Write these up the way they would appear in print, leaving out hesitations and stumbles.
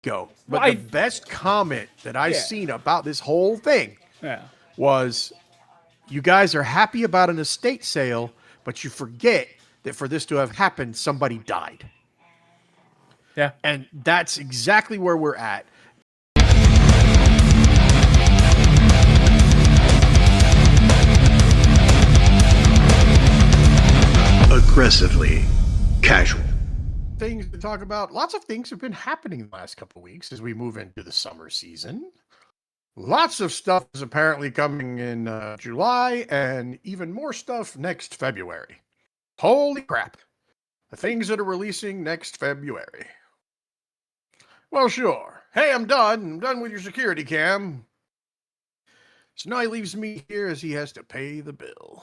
go. But the best comment that I seen about this whole thing was, you guys are happy about an estate sale, but you forget that for this to have happened, somebody died. Yeah. And that's exactly where we're at. Aggressively casual. Things to talk about. Lots of things have been happening in the last couple of weeks as we move into the summer season. Lots of stuff is apparently coming in July, and even more stuff next February. Holy crap. The things that are releasing next February. Well, sure. Hey, I'm done. I'm done with your security cam. So now he leaves me here as he has to pay the bill.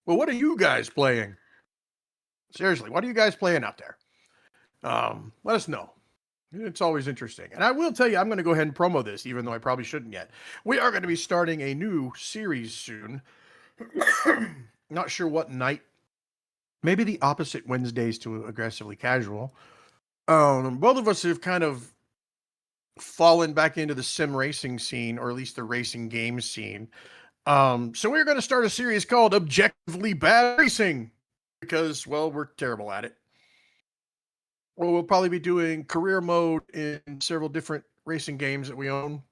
Well, what are you guys playing? Seriously, what are you guys playing out there? Let us know. It's always interesting. And I will tell you, I'm going to go ahead and promo this, even though I probably shouldn't yet. We are going to be starting a new series soon. Not sure what night. Maybe the opposite Wednesdays to Aggressively Casual. Both of us have kind of fallen back into the sim racing scene, or at least the racing game scene. So we're going to start a series called Objectively Bad Racing. Because, well, we're terrible at it. Well, we'll probably be doing career mode in several different racing games that we own.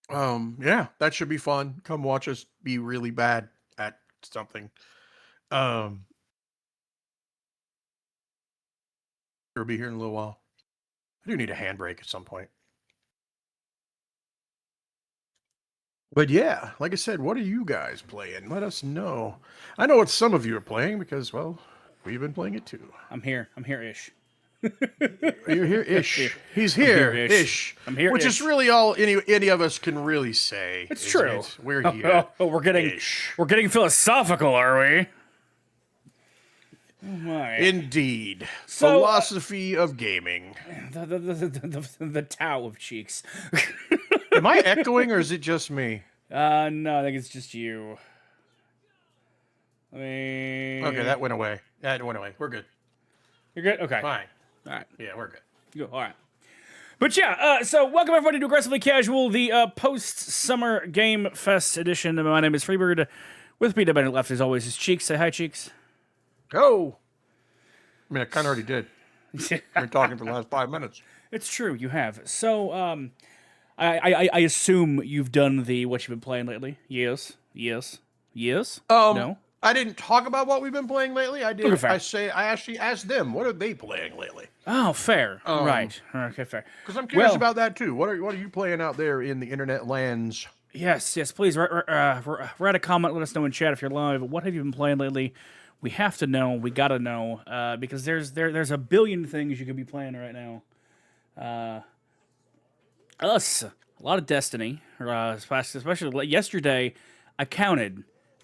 Yeah, that should be fun. Come watch us be really bad at something. We'll be here in a little while. I do need a handbrake at some point. But yeah, like I said, what are you guys playing? Let us know. I know what some of you are playing because, well, we've been playing it too. I'm here. I'm here-ish. You're here-ish. He's here-ish. I'm here-ish. Which is really all any of us can really say. It's true. We're here. We're getting philosophical, are we? Oh my. Indeed. So, philosophy of gaming. The Tao of cheeks. Am I echoing or is it just me? No, I think it's just you. I mean... Okay, that went away. We're good. You're good? Okay. Fine. All right. Yeah, we're good. Go. All right. But yeah, so welcome everybody to Aggressively Casual, the post-summer Game Fest edition. My name is Freebird. With me to my left, as always, is Cheeks. Say hi, Cheeks. Oh! I mean, I kind of already did. We've been talking for the last 5 minutes. It's true, you have. So, I assume you've done what you've been playing lately. Yes. No. I didn't talk about what we've been playing lately. I did. Okay, I actually asked them, what are they playing lately? Oh, fair. Right. Okay, fair. Because I'm curious about that too. What are you playing out there in the internet lands? Yes. Please write a comment. Let us know in chat if you're live. What have you been playing lately? We have to know. We gotta know because there's a billion things you could be playing right now. A lot of Destiny, especially yesterday. I counted.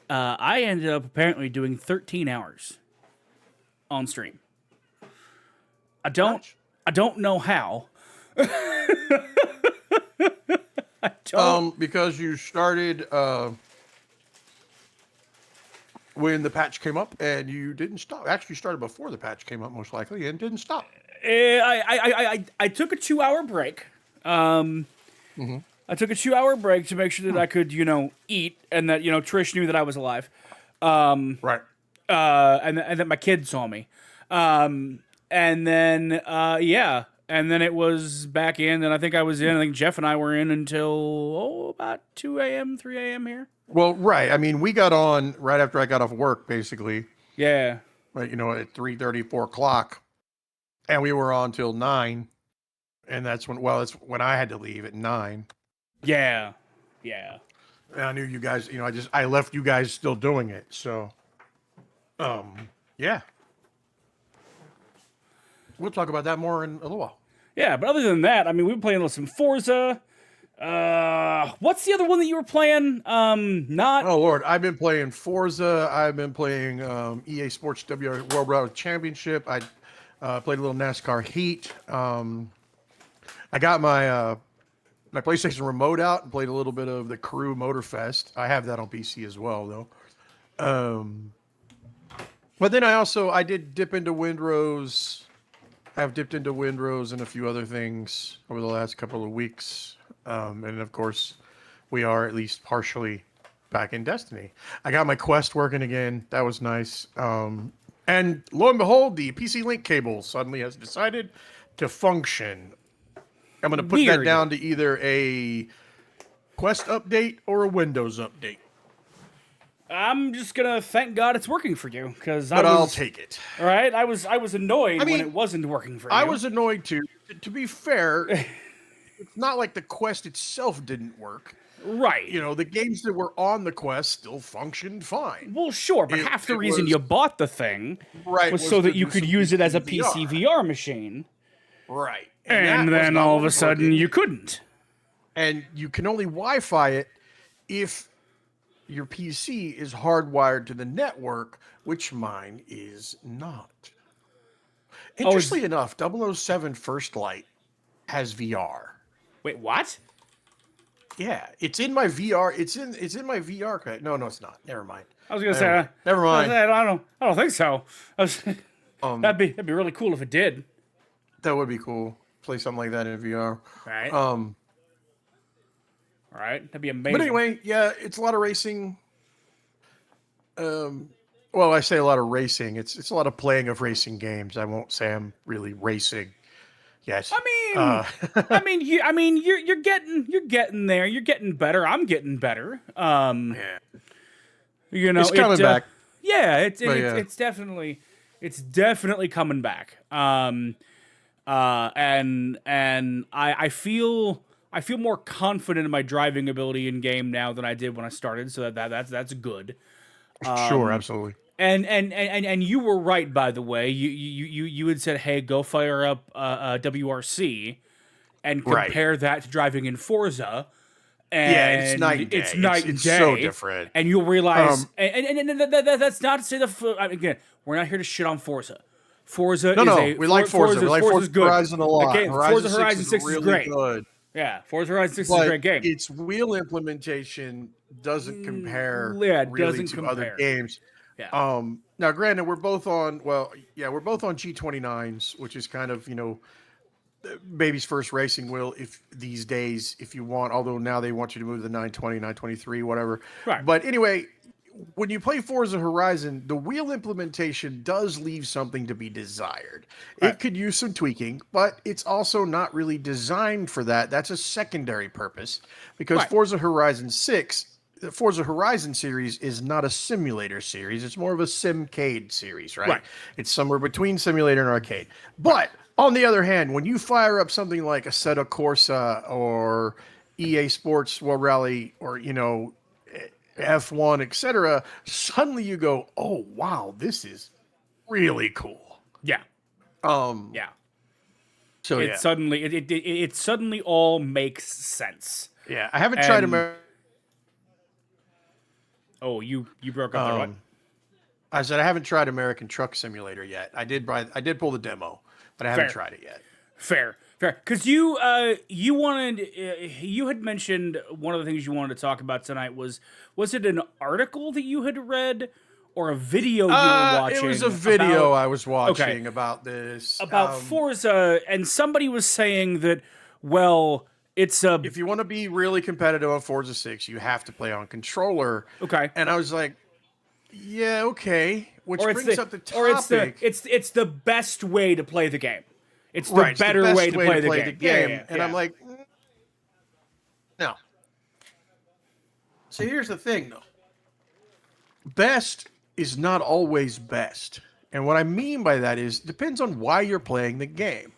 I ended up apparently doing 13 hours on stream. I don't know how. I don't. Because you started when the patch came up, and you didn't stop. Actually, you started before the patch came up, most likely, and didn't stop. I took a 2-hour break. I took a 2-hour break to make sure that I could, eat, and that Trish knew that I was alive. Right. And that my kid saw me. And then and then it was back in, and I think I was in. I think Jeff and I were in until about 2 a.m., 3 a.m. here. Well, right. I mean, we got on right after I got off work, basically. Yeah. Right. At 3:30, 4 o'clock, and we were on till 9, and that's when I had to leave at 9. Yeah. And I knew you guys. I left you guys still doing it. So, yeah. We'll talk about that more in a little while. Yeah, but other than that, I mean, we've been playing some Forza. What's the other one that you were playing? Oh Lord, I've been playing Forza. I've been playing EA Sports WR World Rally Championship. I played a little NASCAR Heat. I got my PlayStation remote out and played a little bit of the Crew Motorfest. I have that on PC as well, though. But then I did dip into Windrose. I've dipped into Windrose and a few other things over the last couple of weeks. And of course, we are at least partially back in Destiny. I got my quest working again. That was nice. And lo and behold, the PC Link cable suddenly has decided to function. I'm going to put that down to either a Quest update or a Windows update. I'm just gonna thank God it's working for you, because I'll take it. All right, I was annoyed when it wasn't working for you. I was annoyed too. To be fair, it's not like the Quest itself didn't work. Right. You know, the games that were on the Quest still functioned fine. Well, sure, but half the reason you bought the thing was so that you could use it as a PC VR machine. Right. And then all of a sudden you couldn't. And you can only Wi-Fi it if your PC is hardwired to the network, which mine is not. Interestingly enough, 007 First Light has VR. Wait, what? Yeah, it's in my VR. It's in my VR. No, it's not. Never mind. I was gonna say. Never mind. I don't think so. That'd be really cool if it did. That would be cool. Play something like that in VR. Right. All right. That'd be amazing. But anyway, yeah, it's a lot of racing. Well, I say a lot of racing. It's a lot of playing of racing games. I won't say I'm really racing. Yes. You're getting there. You're getting better. I'm getting better. Yeah. You know, it's coming back. Yeah, it's definitely coming back. And I feel more confident in my driving ability in game now than I did when I started. So that's good. Sure, absolutely. And you were right, by the way. You had said, hey, go fire up WRC and compare that to driving in Forza. And it's night and day. It's night and day. So different. And you'll realize, and that's not to say again, we're not here to shit on Forza. Forza we like Forza. We like Forza Horizon a lot. Okay, Forza Horizon 6 really is great. Good. Yeah, Forza Horizon 6 is a great game. Its wheel implementation doesn't compare to other games. Yeah. Now, granted, we're both on G29s, which is kind of, baby's first racing wheel these days, if you want, although now they want you to move to the 920, 923, whatever. Right. But anyway, when you play Forza Horizon, the wheel implementation does leave something to be desired. Right. It could use some tweaking, but it's also not really designed for that. That's a secondary purpose, because Forza Horizon 6, the Forza Horizon series is not a simulator series. It's more of a simcade series, right? It's somewhere between simulator and arcade. But on the other hand, when you fire up something like Assetto Corsa or EA Sports World Rally or, F1, etc., suddenly you go, oh, wow, this is really cool. Yeah. Yeah. So it suddenly all makes sense. Yeah. I haven't tried American. Oh, you broke up there. What? I said I haven't tried American Truck Simulator yet. I did pull the demo, but I haven't tried it yet. Fair. Because you had mentioned one of the things you wanted to talk about tonight was it an article that you had read or a video you were watching? It was a video I was watching about this. About Forza, and somebody was saying that, well, if you want to be really competitive on Forza 6, you have to play on controller. Okay. And I was like, yeah, okay. Which brings up the topic. It's the best way to play the game. It's the better way to play the game. Yeah. And I'm like, no. So here's the thing, though. Best is not always best. And what I mean by that is, depends on why you're playing the game.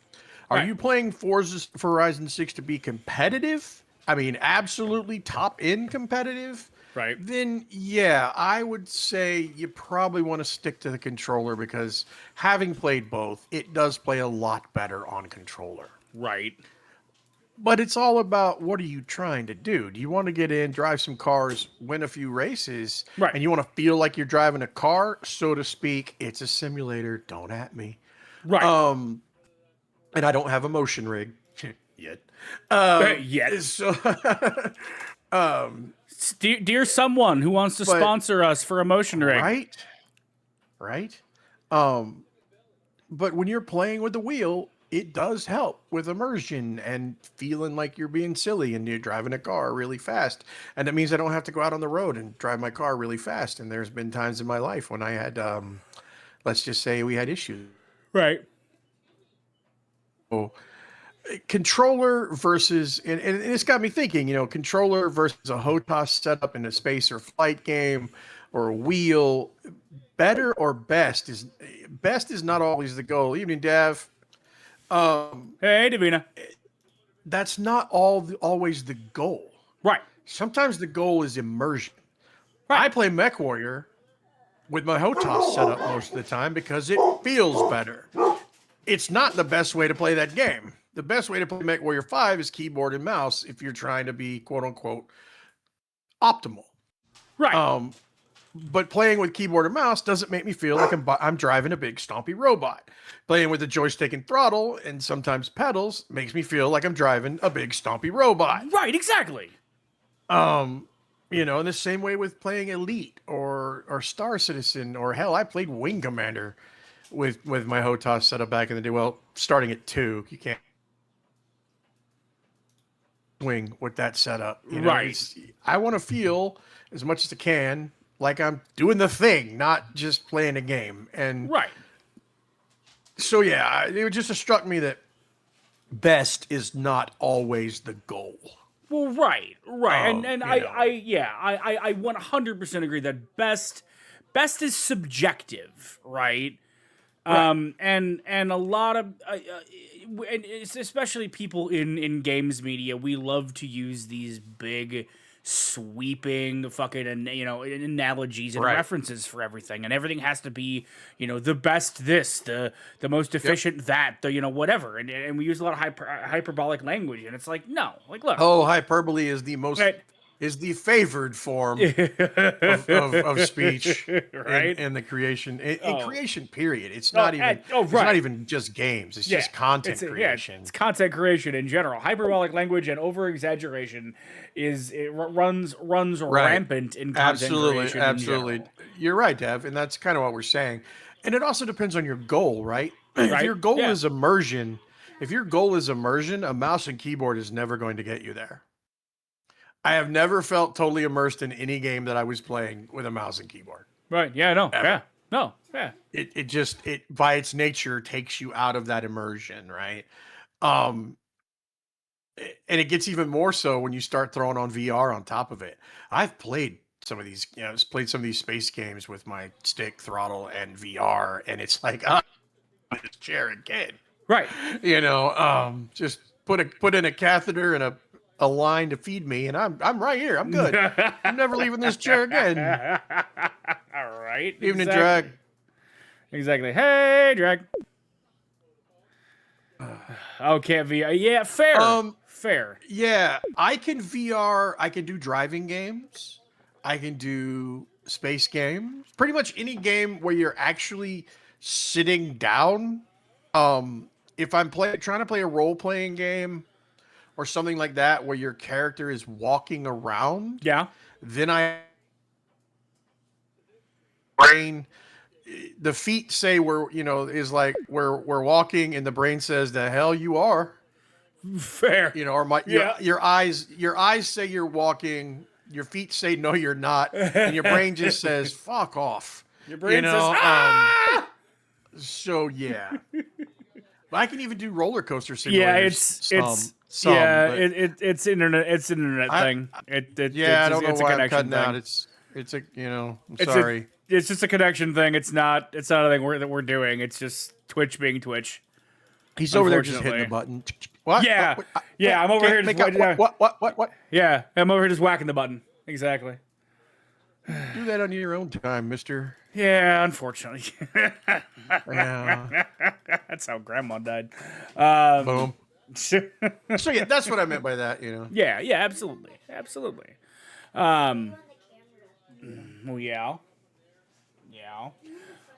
Are you playing Forza Horizon 6 to be competitive? I mean, absolutely top-end competitive? Right. Then, yeah, I would say you probably want to stick to the controller, because having played both, it does play a lot better on controller. Right. But it's all about, what are you trying to do? Do you want to get in, drive some cars, win a few races, and you want to feel like you're driving a car, so to speak? It's a simulator. Don't at me. Right. And I don't have a motion rig yet. Yet. So, dear someone who wants to sponsor us for a motion rig. Right. But when you're playing with the wheel, it does help with immersion and feeling like you're being silly and you're driving a car really fast. And that means I don't have to go out on the road and drive my car really fast. And there's been times in my life when I had, let's just say we had issues. Right. So, controller versus, and it's got me thinking, controller versus a HOTAS setup in a space or flight game or a wheel. Better or best is not always the goal. Evening, Dev. Hey, Davina. That's not always the goal. Right. Sometimes the goal is immersion. Right. I play MechWarrior with my HOTAS setup most of the time because it feels better. It's not the best way to play that game. The best way to play MechWarrior 5 is keyboard and mouse if you're trying to be quote unquote optimal. Right. But playing with keyboard and mouse doesn't make me feel like I'm driving a big stompy robot. Playing with the joystick and throttle and sometimes pedals makes me feel like I'm driving a big stompy robot. Right, exactly. In the same way with playing Elite or Star Citizen, or hell, I played Wing Commander with my HOTAS setup back in the day. Well, starting at 2, you can't swing with that setup. Right. I want to feel as much as I can like I'm doing the thing, not just playing a game. And right. So yeah, it just struck me that best is not always the goal. Well, right. I 100% agree that best is subjective, right? And a lot of, and it's especially people in games media, we love to use these big, sweeping fucking analogies and references for everything, and everything has to be the best this, the most efficient that, the whatever, and we use a lot of hyperbolic language, and it's like, no, like, look, hyperbole is the most is the favored form of speech in the creation in creation period. It's not even just games. It's just content creation. It's content creation in general. Hyperbolic language and over exaggeration runs rampant in content creation. Absolutely. You're right, Dev, and that's kind of what we're saying. And it also depends on your goal, right? If your goal is immersion, a mouse and keyboard is never going to get you there. I have never felt totally immersed in any game that I was playing with a mouse and keyboard. Right. Yeah, no. Ever. Yeah. No. Yeah. It by its nature takes you out of that immersion, right? And it gets even more so when you start throwing on VR on top of it. I've played some of these, space games with my stick, throttle, and VR, and it's like, this chair again. Right. Just put in a catheter and a line to feed me, and I'm right here. I'm good. I'm never leaving this chair again. All right. Evening, Drag. Exactly. Hey, Drag. Okay, VR. Yeah, fair. Fair. Yeah, I can VR. I can do driving games. I can do space games. Pretty much any game where you're actually sitting down. If I'm trying to play a role-playing game or something like that where your character is walking around, then the feet say we're walking, and the brain says the hell you are. Fair. Your eyes say you're walking, your feet say no you're not, and your brain just says fuck off. Your brain says ah! So yeah. But I can even do roller coaster simulators. Yeah, it's internet thing. I don't know why I'm cutting out. It's a I'm sorry. It's just a connection thing. It's not a thing that we're doing. It's just Twitch being Twitch. He's over there just hitting the button. What? Yeah. Yeah, I'm over here just what? Yeah, I'm over here just whacking the button. Exactly. Do that on your own time, mister. Yeah, unfortunately. Yeah. That's how Grandma died. Boom. So yeah, that's what I meant by that, Yeah, absolutely. Well, yeah.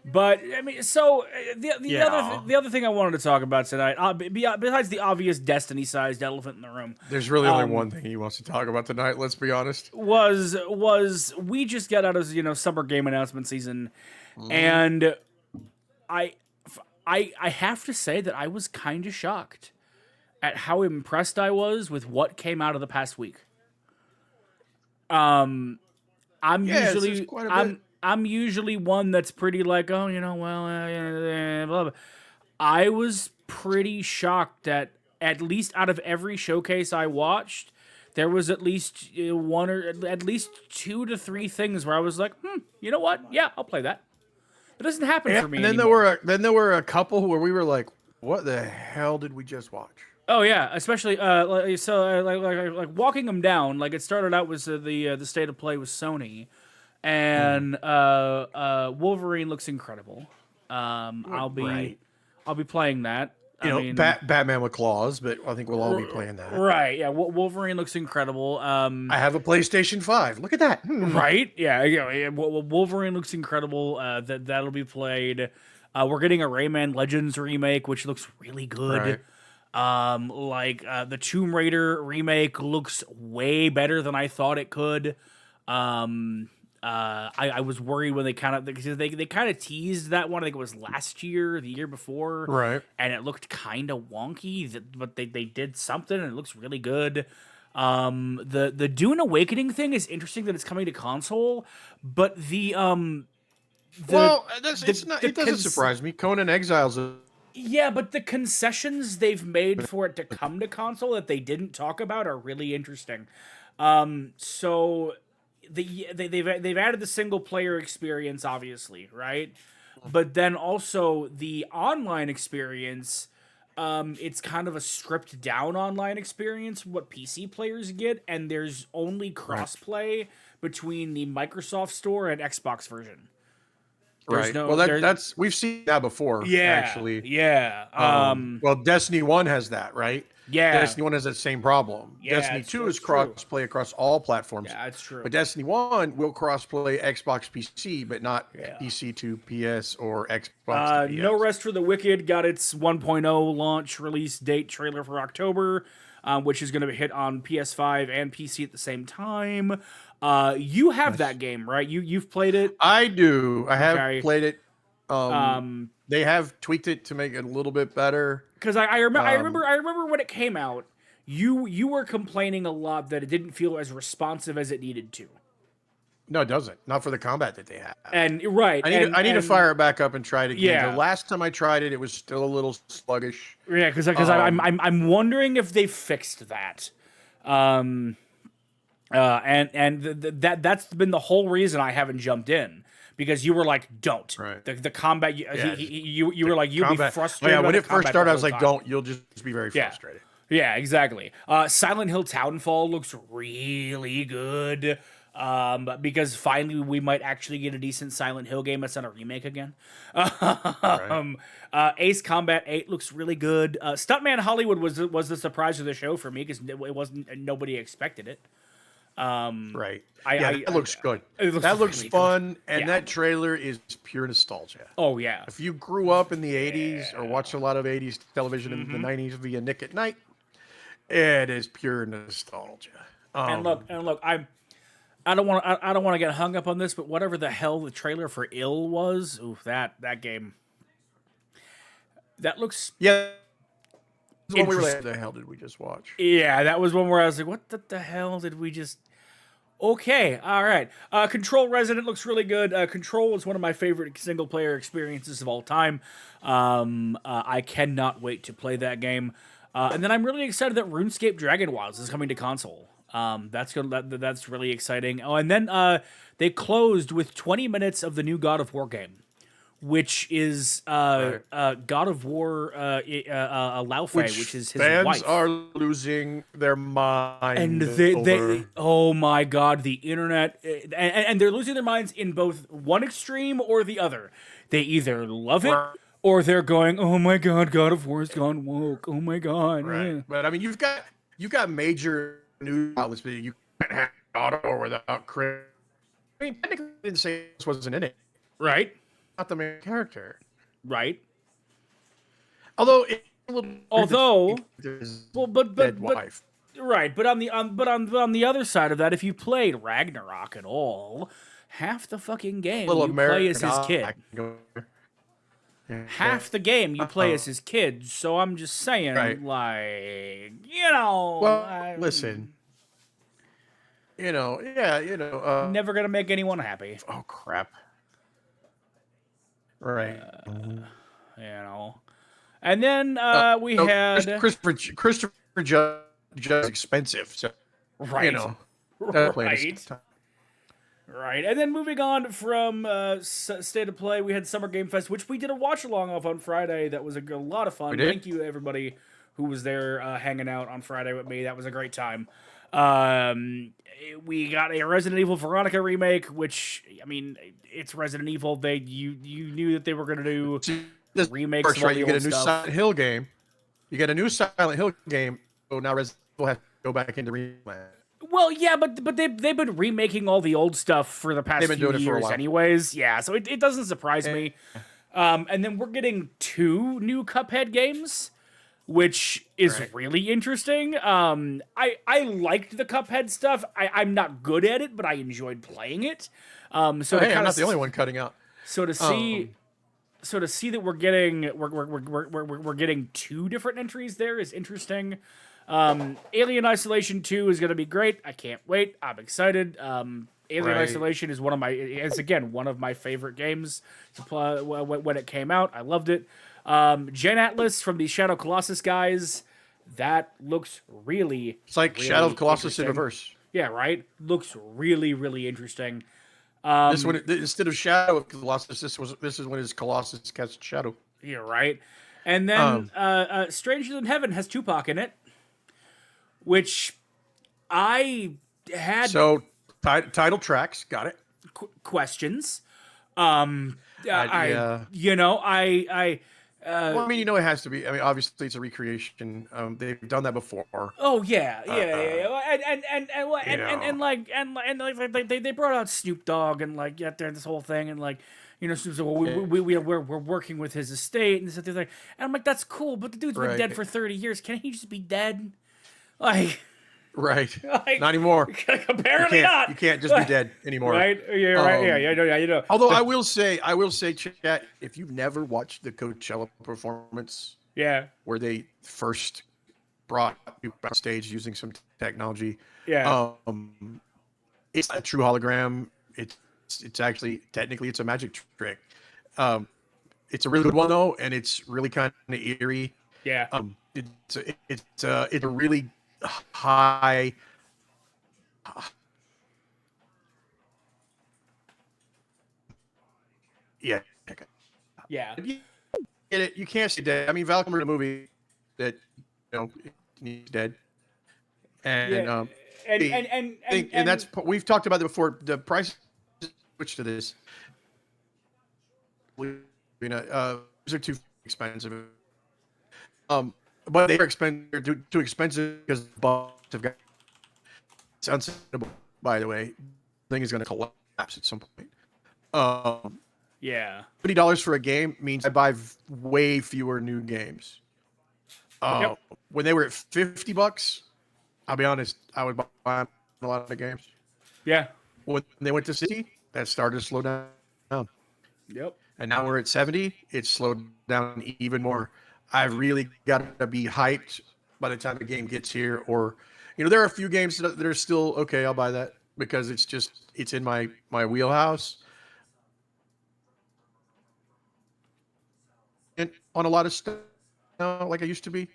But I mean, so the other thing I wanted to talk about tonight, besides the obvious Destiny-sized elephant in the room, there's really only one thing he wants to talk about tonight. Let's be honest. Was we just got out of summer game announcement season, and I have to say that I was kind of shocked at how impressed I was with what came out of the past week. I'm Yeah, it's usually quite a bit. I'm usually one that's pretty like, oh, well, blah, blah. I was pretty shocked that at least out of every showcase I watched, there was at least one or at least 2 to 3 things where I was like, you know what? Yeah, I'll play that. It doesn't happen for me And then anymore. there were a couple where we were like, what the hell did we just watch? Oh yeah, especially like walking them down. Like it started out was the state of play with Sony, and Wolverine looks incredible. I'll be Right. I'll be playing that. You I know, mean, Batman with claws, but I think we'll all be playing that. right? Yeah, Wolverine looks incredible. I have a PlayStation 5. Look at that. Right? Yeah. Wolverine looks incredible. That'll be played. We're getting a Rayman Legends remake, which looks really good. Right. The Tomb Raider remake looks way better than I thought it could. I was worried when they kind of teased that one. I think it was last year, the year before, Right. and it looked kind of wonky. But they did something, and it looks really good. The Dune Awakening thing is interesting that it's coming to console, but it doesn't surprise me. Conan Exiles. Yeah, but the concessions they've made for it to come to console that they didn't talk about are really interesting. So they've added the single player experience, obviously, right? But then also the online experience. It's kind of a stripped down online experience from what PC players get, and there's only crossplay between the Microsoft Store and Xbox version. Right. That's we've seen that before. Yeah, actually. Yeah. Well, Destiny 1 has that, right? Yeah. Destiny 1 has that same problem. Yeah, Destiny 2 is that's true. cross-play across all platforms. Yeah, that's true. But Destiny 1 will cross-play Xbox PC, but not PC to PS or Xbox to PS. No Rest for the Wicked got its 1.0 launch release date trailer for October, which is going to hit on PS5 and PC at the same time. You have that game, right? You've played it? I do. I have Okay. played it. They have tweaked it to make it a little bit better. Because I remember when it came out, you were complaining a lot that it didn't feel as responsive as it needed to. No, it doesn't. Not for the combat that they have. And right, I need to fire it back up and try it again. Yeah. The last time I tried it, it was still a little sluggish. Yeah, because I'm wondering if they fixed that. That's been the whole reason I haven't jumped in. Because you were like, don't. Right. The combat, you were like, you'll be frustrated. Yeah, by when the it first combat started, the I was whole like, time. don't. You'll just be very frustrated. Yeah, exactly. Silent Hill Townfall looks really good. Because finally we might actually get a decent Silent Hill game that's not a remake again. Ace Combat 8 looks really good. Stuntman Hollywood was the surprise of the show for me because it wasn't, nobody expected it. Right. That looks good. That looks really fun, good. and Yeah. that trailer is pure nostalgia. Oh yeah. If you grew up in the 80s or watched a lot of 80s television in the 90s via Nick at Night, it is pure nostalgia. And look, I don't want to get hung up on this, but whatever the hell the trailer for Ill was, that game. That looks Yeah. We were interesting. like, what the hell did we just watch? Yeah, that was one where I was like, what the hell did we just... Okay, all right. Control Resident looks really good. Control is one of my favorite single-player experiences of all time. I cannot wait to play that game. And then I'm really excited that RuneScape Dragon Wilds is coming to console. That's really exciting. Oh, and then they closed with 20 minutes of the new God of War game, which is God of War Laufey, which is his fans wife. are losing their mind. And they oh my god, the internet, and they're losing their minds in both one extreme or the other. They either love it or they're going, oh my god, God of War's gone woke. Oh my god. Right. Yeah. But I mean, you've got major news outlets, but you can't have God of War without Chris. I mean, technically, they didn't say this wasn't in it. Right? Not the main character. Right. Although, it's a little dead wife. Right, but on the other side of that, if you played Ragnarok at all, half the fucking game Little you play as his American kid. half the game you play as his kids. So I'm just saying, Right. like, you know, Well, listen. never gonna make anyone happy. Oh crap. Right. You know. And then we No, had Christopher Judge is expensive, so right, right. right. And then moving on from State of Play, we had Summer Game Fest, which we did a watch along of on Friday. That was a lot of fun. We did? Thank you everybody who was there hanging out on Friday with me. That was a great time. We got a Resident Evil Veronica remake, which I mean, it's Resident Evil. You knew that they were gonna do This remakes works, of all right? the You get old a new stuff. Silent Hill game. You get a new Silent Hill game. So now Resident Evil has to go back into remake. Well, yeah, but they've been remaking all the old stuff for the past They've been few doing it for a years, while. anyways. Yeah, so it doesn't surprise me. And then we're getting 2 new Cuphead games, which is really interesting. I liked the Cuphead stuff. I'm not good at it, but I enjoyed playing it. So Hey, I'm not the only one cutting out. So to see that we're getting 2 different entries there is interesting. Alien Isolation 2 is going to be great. I can't wait. I'm excited. Alien Isolation is one of my favorite games to play when it came out. I loved it. Gen Atlas from the Shadow Colossus guys, that looks really It's like really Shadow of Colossus in interesting. reverse. Yeah, right? Looks really, really interesting. This one, instead of Shadow of Colossus, this is when his Colossus casts Shadow. Yeah, right. And then Stranger Than Heaven has Tupac in it, which I had So title tracks, got it. questions. Yeah. Well, I mean, it has to be. I mean, obviously, it's a recreation. They've done that before. Oh yeah. And they brought out Snoop Dogg and like this whole thing and like Snoop said, well, we're working with his estate and this other thing, and I'm like, that's cool, but the dude's been dead for 30 years. Can't he just be dead? Like. Right. Like, not anymore. Apparently not. You can't just be dead anymore. Right? Yeah, right. Yeah. Although I will say, chat, if you've never watched the Coachella performance, where they first brought you on stage using some technology, it's a true hologram. It's actually technically it's a magic trick. It's a really good one though, and it's really kind of eerie. Yeah. It's a really high. Yeah. Yeah. You get it. You can't see dead. I mean, Val Kilmer in a movie that he's dead, and and that's we've talked about it before. The price switch to this. These are too expensive. But they are expensive. They're too expensive because the bots have got. It's unsustainable. By the way, the thing is going to collapse at some point. $30 for a game means I buy way fewer new games. When they were at $50, I'll be honest, I would buy a lot of games. Yeah. When they went to 60, that started to slow down. Yep. And now we're at 70. It's slowed down even more. I've really got to be hyped by the time the game gets here. Or, there are a few games that are still okay. I'll buy that because it's in my wheelhouse. And on a lot of stuff, like I used to be,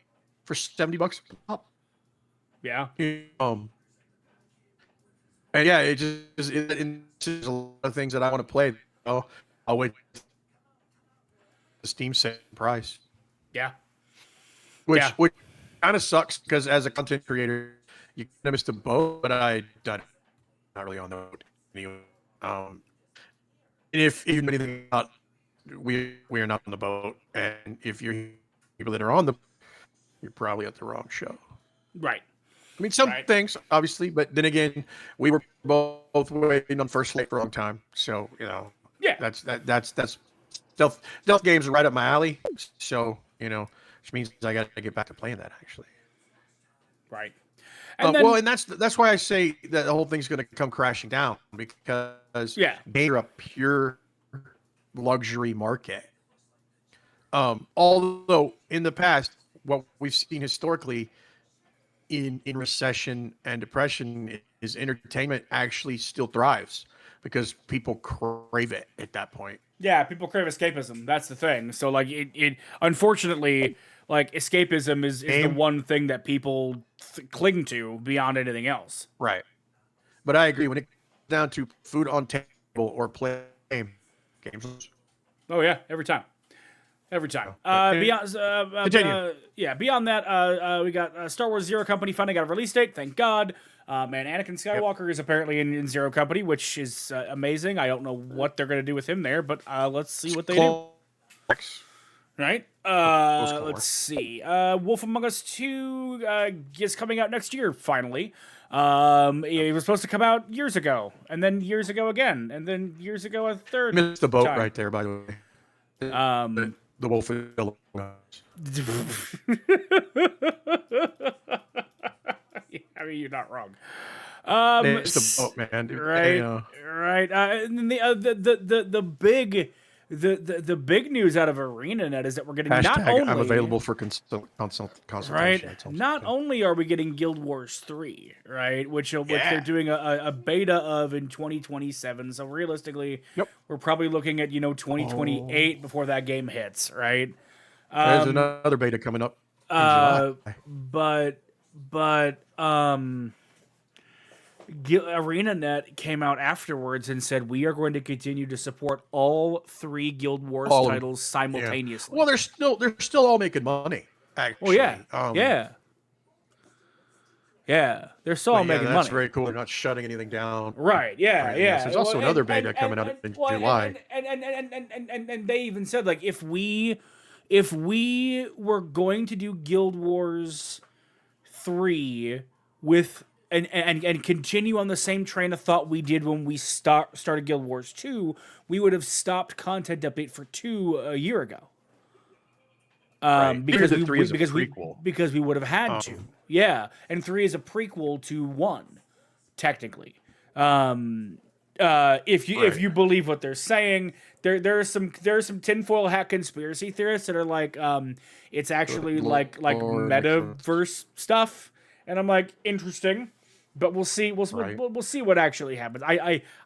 for $70 pop. Yeah. And yeah, it's a lot of things that I want to play. I'll wait. The Steam set price. Yeah. Which kind of sucks because as a content creator, you kind of missed a boat, but I done not really on the boat anyway. And if you know anything about, we are not on the boat, and if you're people that are on the, you're probably at the wrong show. Right. I mean, some things obviously, but then again, we were both waiting on First Light for a long time, so that's stealth games are right up my alley. So which means I got to get back to playing that actually. Right. And that's why I say that the whole thing's going to come crashing down because games are a pure luxury market. Although in the past, what we've seen historically in recession and depression is entertainment actually still thrives because people crave it at that point. Yeah, people crave escapism. That's the thing. So like it unfortunately like escapism is the Game. one thing that people cling to beyond anything else. Right. But I agree when it comes down to food on table or play games. Oh yeah, every time. Every time. Beyond, Continue. beyond that, we got Star Wars Zero Company finally got a release date. Thank God. Man, Anakin Skywalker is apparently in Zero Company, which is amazing. I don't know what they're going to do with him there, but let's see what they do. Right? Let's see. Wolf Among Us 2 is coming out next year, finally. It was supposed to come out years ago, and then years ago again, and then years ago a third Missed the boat time. right there, by the way. The wolf is Among Us. I mean, you're not wrong. Missed the boat, man. Right, right. And then the big news out of ArenaNet is that we're getting not Hashtag only I'm available for consultation. right. Not only are we getting Guild Wars 3, right, which they're doing a beta of in 2027. So realistically, we're probably looking at 2028 before that game hits, right? There's another beta coming up in July. But ArenaNet came out afterwards and said we are going to continue to support all 3 Guild Wars titles simultaneously. Well, they're still all making money. Actually, they're still all making money. That's very cool. They're not shutting anything down. Right? Yeah. There's also another beta coming out in July. And they even said like if we were going to do Guild Wars 3 with and continue on the same train of thought we did when we started Guild Wars 2, we would have stopped content update for 2 a year ago. Because we would have had to. Yeah, and 3 is a prequel to 1, technically. If you believe what they're saying, there are some tinfoil hat conspiracy theorists that are like it's actually like metaverse stuff, and I'm like, interesting. But we'll see. We'll see what actually happens.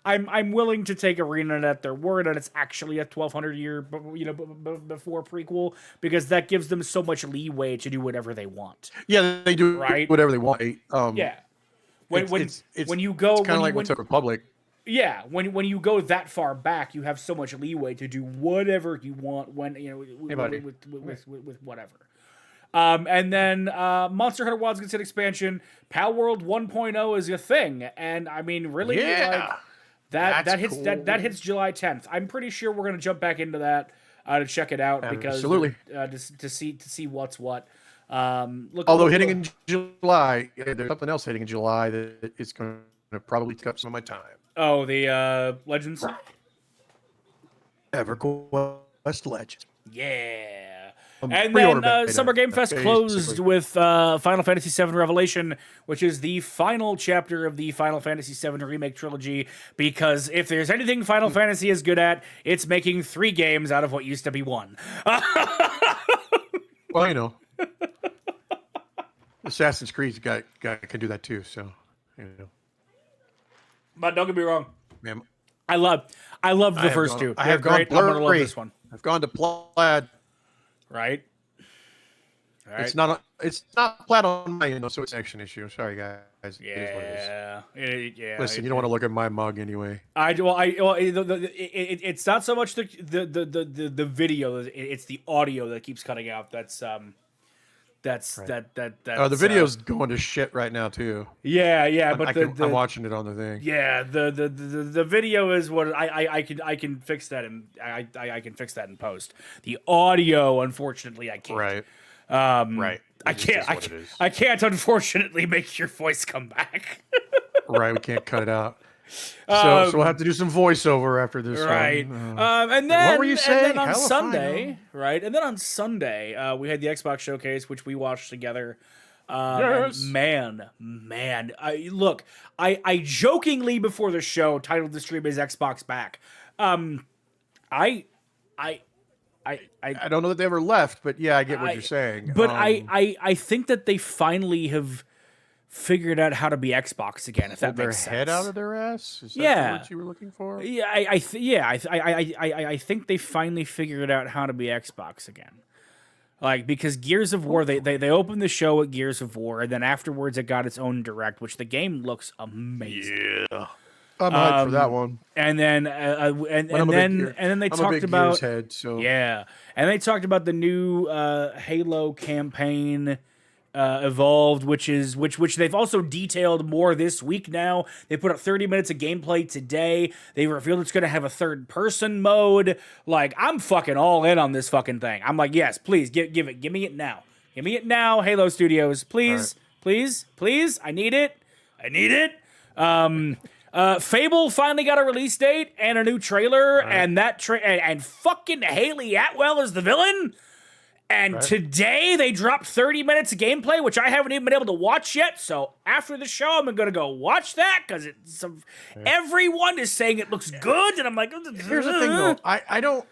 I'm willing to take ArenaNet at their word, and it's actually a 1200 year before prequel, because that gives them so much leeway to do whatever they want. Yeah, they do whatever they want. Yeah. When you go kind of like what's a Republic. Yeah, when you go that far back, you have so much leeway to do whatever you want when with whatever. And then Monster Hunter Wilds gets an expansion. Pal World 1.0 is a thing, and I mean, really, that hits July 10th. I'm pretty sure we're gonna jump back into that to check it out because to see what's what. Hitting in July, there's something else hitting in July that is going to probably take up some of my time. Oh, the Legends. EverQuest Legends. Yeah. And then Summer Game Fest closed with Final Fantasy VII Revelation, which is the final chapter of the Final Fantasy VII Remake trilogy, because if there's anything Final Fantasy is good at, it's making 3 games out of what used to be 1. Well, Assassin's Creed guy can do that too, so, But don't get me wrong. Man, I love the first 2. I have great. gone I'm gonna love this one. I've gone to Plaid. Right. It's not Plaid on my end, so it's an action issue. Sorry, guys. Yeah. Listen, you don't want to look at my mug anyway. It's not so much the video. It's the audio that keeps cutting out. The video's going to shit right now too. Yeah. But I'm watching it on the thing. Yeah, the video is what I can fix that, and I can fix that in post. The audio, unfortunately, I can't. Right. Right. I can't unfortunately make your voice come back. Right. We can't cut it out. So we'll have to do some voiceover after this. Right. And then what were you saying? And then on Sunday, right? And then on Sunday, we had the Xbox showcase, which we watched together. Yes. Man. I jokingly before the show titled the stream as Xbox Back. I I don't know that they ever left, but yeah, I get what you're saying. But I think that they finally have figured out how to be Xbox again. If that their makes sense. head out of their ass. Is that Yeah. the words you were looking for? Yeah, I think they finally figured out how to be Xbox again. Like, because Gears of War, they opened the show at Gears of War, and then afterwards it got its own direct, which the game looks amazing. Yeah, I'm hyped for that one. And then they talked about Gears head, so yeah, and they talked about the new Halo campaign. Evolved, which they've also detailed more this week now. They put up 30 minutes of gameplay today. They revealed it's going to have a third-person mode. Like, I'm fucking all in on this fucking thing. I'm like, yes, please, give me it now. Give me it now, Halo Studios. Please, please, please. I need it. Fable finally got a release date and a new trailer, and that and fucking Haley Atwell is the villain. And today they dropped 30 minutes of gameplay, which I haven't even been able to watch yet. So after the show, I'm going to go watch that because everyone is saying it looks good, and I'm like, here's the thing though, I don't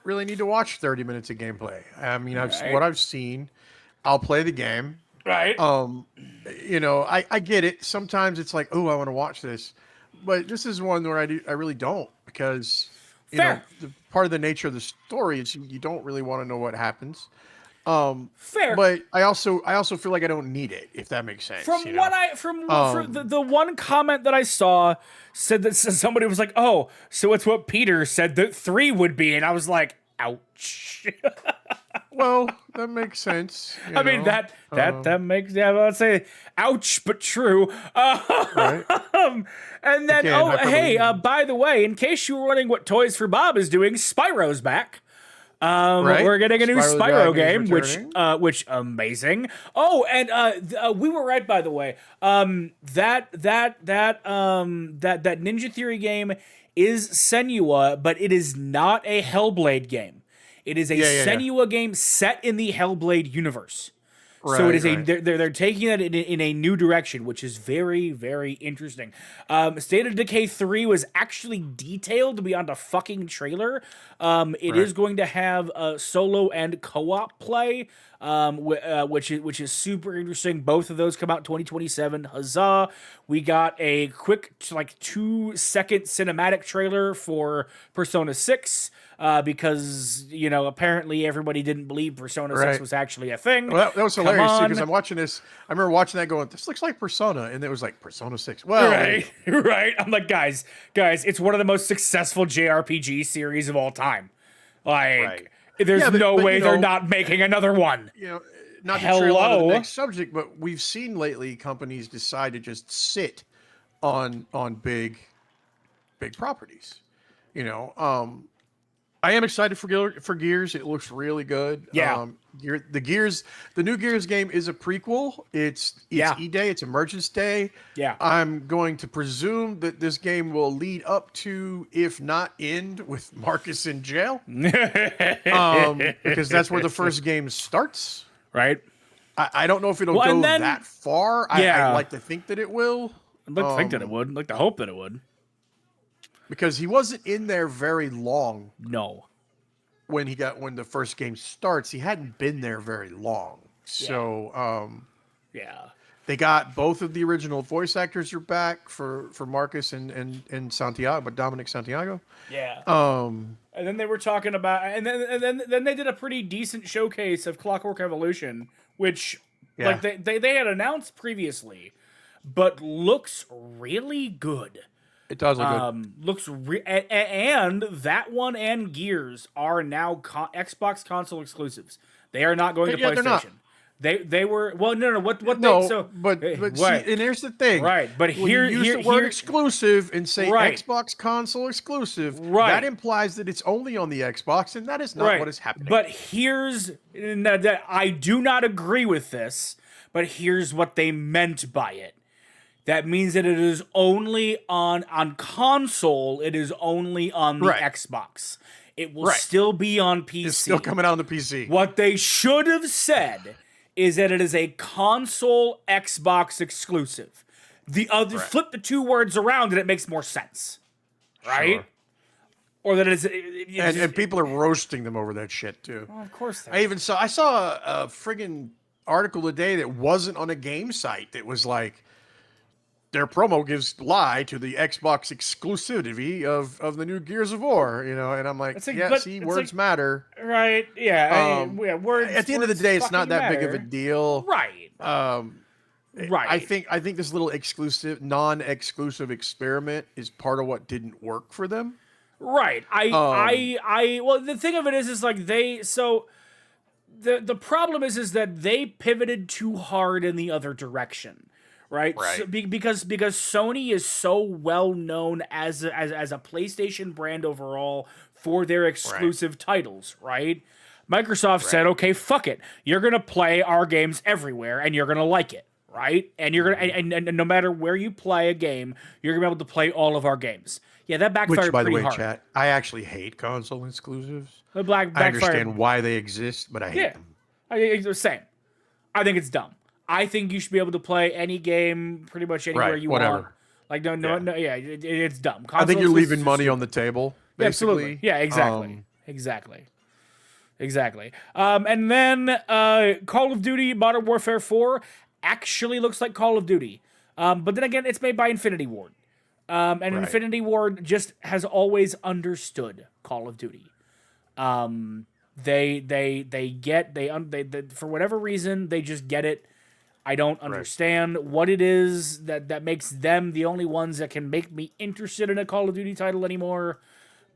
really need to watch 30 minutes of gameplay. I mean, what I've seen, I'll play the game. Right. You know, I get it. Sometimes it's like, oh, I want to watch this, but this is one where I really don't, because you know, part of the nature of the story is you don't really want to know what happens. Fair. But I also feel like I don't need it, if that makes sense. From the one comment that I saw said that somebody was like, "Oh, so it's what Peter said that 3 would be," and I was like, "Ouch." Well, that makes sense. I mean, that makes, yeah, I'd say, ouch, but true. Right. And then, Again, hey, by the way, in case you were wondering what Toys for Bob is doing, Spyro's back. We're getting a new Spyro game, which amazing. Oh, and we were right, by the way. That Ninja Theory game is Senua, but it is not a Hellblade game. It is a Senua game set in the Hellblade universe. So it is they're taking it in a new direction, which is very, very interesting. State of Decay 3 was actually detailed beyond a fucking trailer. It is going to have solo and co-op play, which is super interesting. Both of those come out in 2027. Huzzah! We got a quick 2-second cinematic trailer for Persona 6. Because, you know, apparently everybody didn't believe Persona 6 was actually a thing. Well, that was hilarious, too, because I'm watching this. I remember watching that going, this looks like Persona. And it was like, Persona 6. Well, right. I'm like, guys, it's one of the most successful JRPG series of all time. Like, there's no way they're not making another one. You know, not to trail out of the next subject, but we've seen lately companies decide to just sit on big properties. You know, I am excited for Gears. It looks really good. Yeah. The new Gears game is a prequel. It's E-Day. It's Emergence Day. Yeah. I'm going to presume that this game will lead up to, if not end, with Marcus in jail. Because that's where the first game starts. Right. I don't know if it'll go that far. I'd like to think that it will. I'd like to think that it would. I'd like to hope that it would. Because he wasn't in there very long. No. When the first game starts, he hadn't been there very long. So, they got both of the original voice actors are back for Marcus and Santiago, but Dominic Santiago. Yeah. And then they were talking about, and then they did a pretty decent showcase of Clockwork Evolution, which like they had announced previously, but looks really good. It does look good. And that one and Gears are now Xbox console exclusives. They are not going to PlayStation. They're not. They were See, and here's the thing, right? But when you use the word exclusive and say Xbox console exclusive, that implies that it's only on the Xbox, and that is not what is happening. But I do not agree with this. But here's what they meant by it. That means that it is only on console. It is only on the Xbox. It will still be on PC. It's still coming out on the PC. What they should have said is that it is a console Xbox exclusive. The other flip the two words around and it makes more sense. Right? or that it's and people are roasting them over that shit too. Well, of course, they I saw a friggin' article today that wasn't on a game site that was like their promo gives lie to the Xbox exclusivity of the new Gears of War, and I'm like, words matter. Right. Yeah. Words. At the end of the day, it's not that big of a deal. Right. Right. I think this little non-exclusive experiment is part of what didn't work for them. Right. Well, the thing of it is like the problem is that they pivoted too hard in the other direction. Right. So, because Sony is so well known as a PlayStation brand overall for their exclusive titles. Right. Microsoft said, okay, fuck it. You're going to play our games everywhere and you're going to like it. Right. And you're going to, and no matter where you play a game, you're going to be able to play all of our games. Yeah, that backfired pretty hard. Which, by the way, chat, I actually hate console exclusives. I understand why they exist, but I hate them. Same. I think it's dumb. I think you should be able to play any game pretty much anywhere you want. Like, it's dumb. I think you're leaving money on the table, basically. Absolutely. Yeah, exactly. And then Call of Duty Modern Warfare 4 actually looks like Call of Duty. But then again, it's made by Infinity Ward. Infinity Ward just has always understood Call of Duty. They for whatever reason, they just get it. I don't understand what it is that makes them the only ones that can make me interested in a Call of Duty title anymore.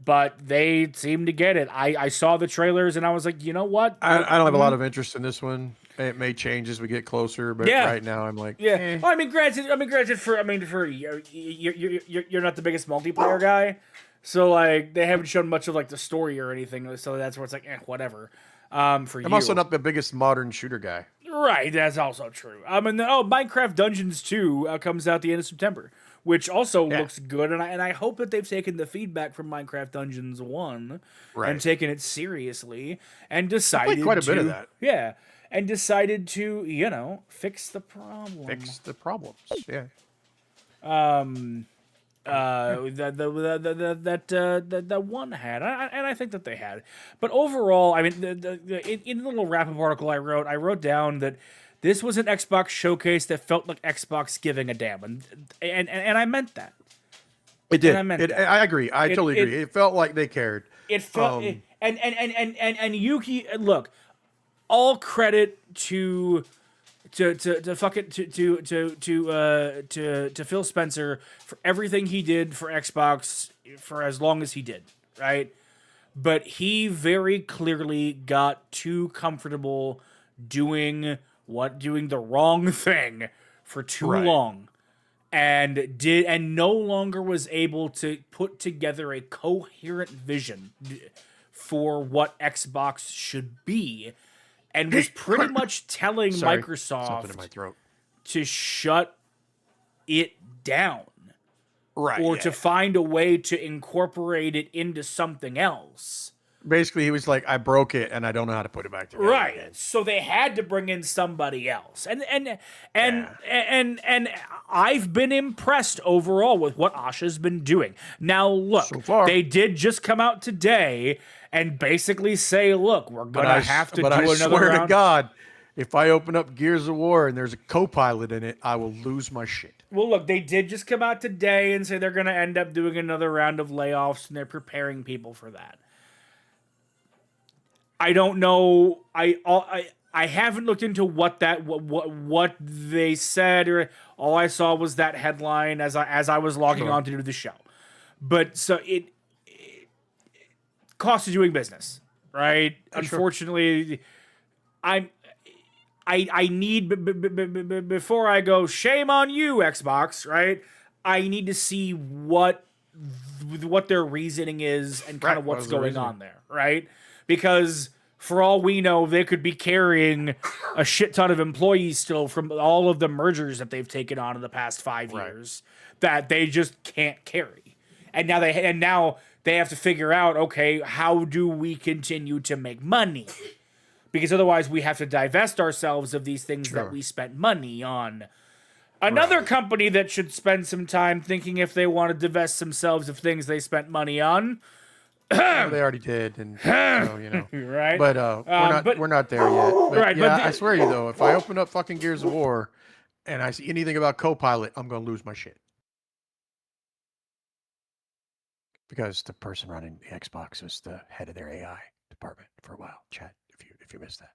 But they seem to get it. I saw the trailers and I was like, you know what? I don't have a lot of interest in this one. It may change as we get closer, but right now I'm like, Well, I mean, granted, for you're not the biggest multiplayer guy, so like they haven't shown much of like the story or anything. So that's where it's like, whatever. I'm also not the biggest modern shooter guy. Right, that's also true. And then Minecraft Dungeons 2 comes out the end of September, which also looks good, and I hope that they've taken the feedback from Minecraft Dungeons 1 and taken it seriously and decided quite a bit of that. Yeah, and decided to fix the problem. Fix the problems. Yeah. That one had, and I think that they had. But overall, I mean, in the little wrap-up article I wrote down that this was an Xbox showcase that felt like Xbox giving a damn, and I meant that. It did. I agree. I totally agree. It felt like they cared. It felt, and Yuki. Look, all credit to Phil Spencer for everything he did for Xbox for as long as he did, right? But he very clearly got too comfortable doing the wrong thing for too long, and no longer was able to put together a coherent vision for what Xbox should be. And was pretty much telling Microsoft to shut it down. Right. Or to find a way to incorporate it into something else. Basically, he was like, I broke it and I don't know how to put it back together. Right. Again. So they had to bring in somebody else. And I've been impressed overall with what Asha's been doing. Now, look, they did just come out today and basically say, look, we're going to have to do another round. But I swear to God, if I open up Gears of War and there's a co-pilot in it, I will lose my shit. Well, look, they did just come out today and say they're going to end up doing another round of layoffs, and they're preparing people for that. I don't know. I haven't looked into what they said, or all I saw was that headline as I was logging on to do the show. But so it cost of doing business, right? Unfortunately, I need before I go shame on you, Xbox, right? I need to see what their reasoning is and kind of what's going on there, right? Because for all we know, they could be carrying a shit ton of employees still from all of the mergers that they've taken on in the past 5 years that they just can't carry. And now they have to figure out, okay, how do we continue to make money? Because otherwise we have to divest ourselves of these things that we spent money on. Another company that should spend some time thinking if they want to divest themselves of things they spent money on, Well, they already did, and so Right. But But we're not there yet. But right, yeah, but I swear to you though, if I open up fucking Gears of War and I see anything about Copilot, I'm gonna lose my shit because the person running the Xbox was the head of their AI department for a while. Chad, if you missed that.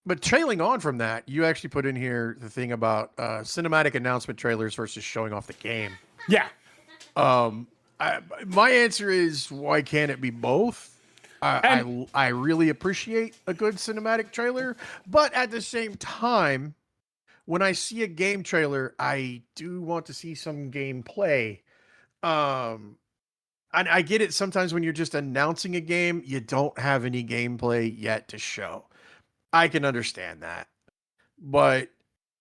But trailing on from that, you actually put in here the thing about cinematic announcement trailers versus showing off the game. yeah. Um, my answer is why can't it be both? I really appreciate a good cinematic trailer, but at the same time, when I see a game trailer, I do want to see some gameplay. And I get it sometimes when you're just announcing a game, you don't have any gameplay yet to show. I can understand that. But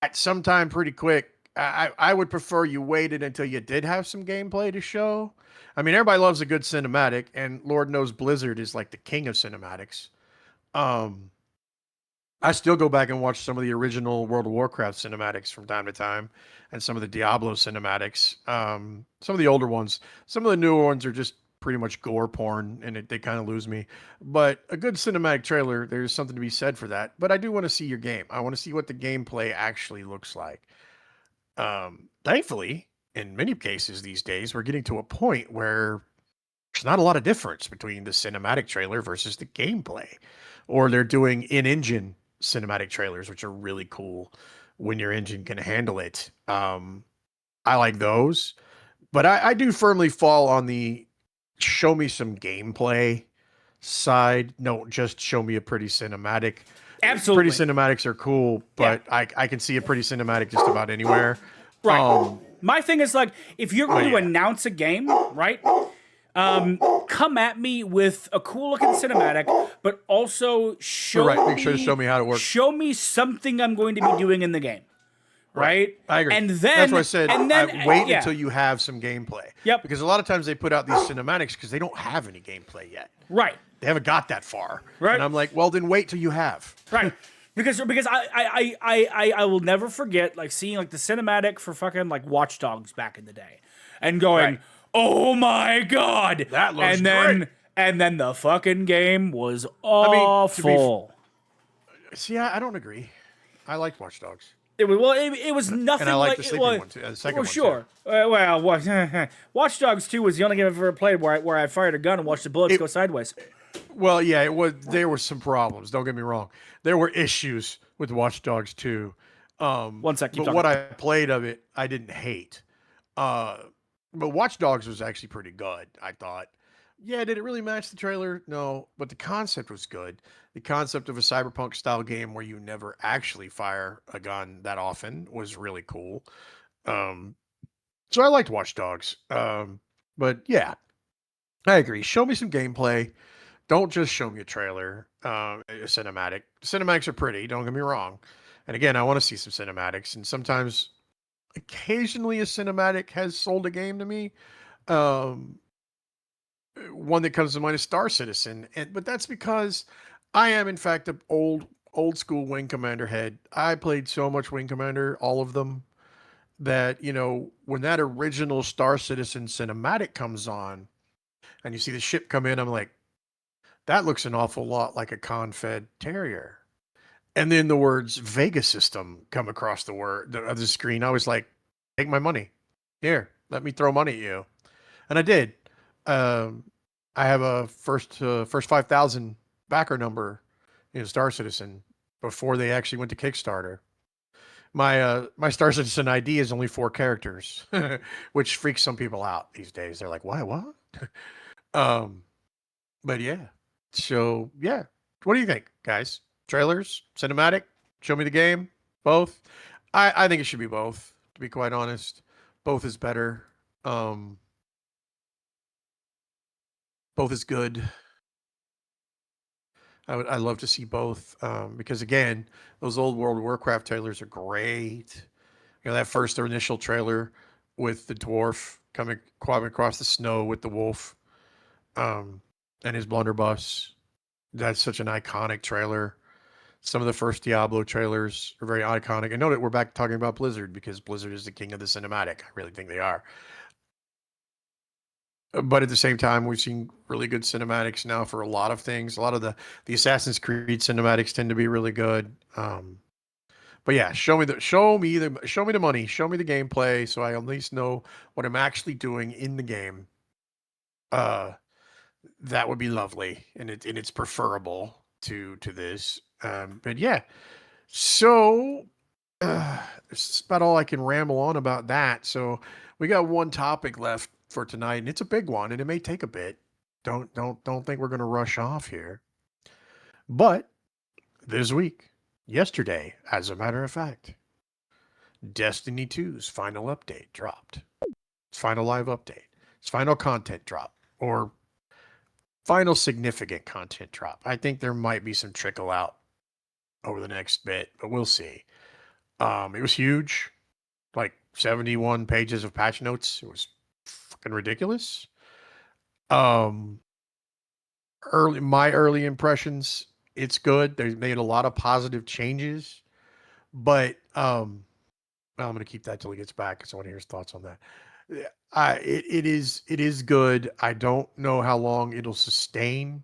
at some time pretty quick, I would prefer you waited until you did have some gameplay to show. I mean, everybody loves a good cinematic, and Lord knows Blizzard is like the king of cinematics. Um, I still go back and watch some of the original World of Warcraft cinematics from time to time, and some of the Diablo cinematics. Some of the older ones, some of the newer ones are just pretty much gore porn, and they kind of lose me. But a good cinematic trailer, there's something to be said for that. But I do want to see your game. I want to see what the gameplay actually looks like. Thankfully, in many cases these days, we're getting to a point where there's not a lot of difference between the cinematic trailer versus the gameplay, or they're doing in-engine cinematic trailers, which are really cool when your engine can handle it. I like those, but I do firmly fall on the show me some gameplay side. No, just show me a pretty cinematic. Absolutely. Pretty cinematics are cool, but I can see a pretty cinematic just about anywhere. Right. My thing is like, if you're going to yeah. announce a game, right? Come at me with a cool looking cinematic, but also show Make sure to show me how it works. Show me something I'm going to be doing in the game. Right? I agree. And then that's what I said. And then wait until you have some gameplay. Yep. Because a lot of times they put out these cinematics because they don't have any gameplay yet. Right. They haven't got that far. Right. And I'm like, well, then wait till you have. Right. Because I will never forget like seeing like the cinematic for fucking like Watch Dogs back in the day, and going, Right. oh my god, That looks great. And then the fucking game was awful. See, I don't agree. I liked Watch Dogs. It was nothing. And I like like the it second was, one too. The second well, one sure. Watch Dogs 2 was the only game I've ever played where I fired a gun and watched the bullets go sideways. Well, yeah, it was. There were some problems. Don't get me wrong. There were issues with Watch Dogs 2. One sec. Keep but talking. what I played of it, I didn't hate. But Watch Dogs was actually pretty good, I thought. Yeah, did it really match the trailer? No, but the concept was good. The concept of a cyberpunk style game where you never actually fire a gun that often was really cool. So I liked Watch Dogs. But yeah, I agree. Show me some gameplay. Don't just show me a trailer, a cinematic. Cinematics are pretty, don't get me wrong. And again, I want to see some cinematics. And sometimes, occasionally, a cinematic has sold a game to me. One that comes to mind is Star Citizen. But that's because I am, in fact, an old school Wing Commander head. I played so much Wing Commander, all of them, that, when that original Star Citizen cinematic comes on and you see the ship come in, I'm like, that looks an awful lot like a con-fed Terrier. And then the words Vega system come across the screen. I was like, take my money. Here, let me throw money at you. And I did. I have a first 5,000 backer number in Star Citizen before they actually went to Kickstarter. My Star Citizen ID is only 4 characters, which freaks some people out these days. They're like, why, what? But yeah. So, yeah. What do you think, guys? Trailers? Cinematic? Show me the game? Both? I think it should be both, to be quite honest. Both is better. Both is good. I love to see both because, again, those old World of Warcraft trailers are great. That first initial trailer with the dwarf coming across the snow with the wolf and his blunderbuss. That's such an iconic trailer. Some of the first Diablo trailers are very iconic. I know that we're back talking about Blizzard because Blizzard is the king of the cinematic. I really think they are. But at the same time, we've seen really good cinematics now for a lot of things. A lot of the Assassin's Creed cinematics tend to be really good. But yeah, show me the money, show me the gameplay, so I at least know what I'm actually doing in the game. Uh, that would be lovely, and it's preferable to this. But yeah, so that's about all I can ramble on about that. So we got one topic left for tonight, and it's a big one, and it may take a bit. Don't think we're gonna rush off here. But this week, yesterday, as a matter of fact, Destiny 2's final update dropped. Its final live update. Its final content drop. Or final significant content drop. I think there might be some trickle out over the next bit, but we'll see. It was huge. Like 71 pages of patch notes. It was fucking ridiculous. Um my early impressions, it's good. They made a lot of positive changes, but well, I'm going to keep that till he gets back because I want to hear his thoughts on that. Yeah, it is good. I don't know how long it'll sustain.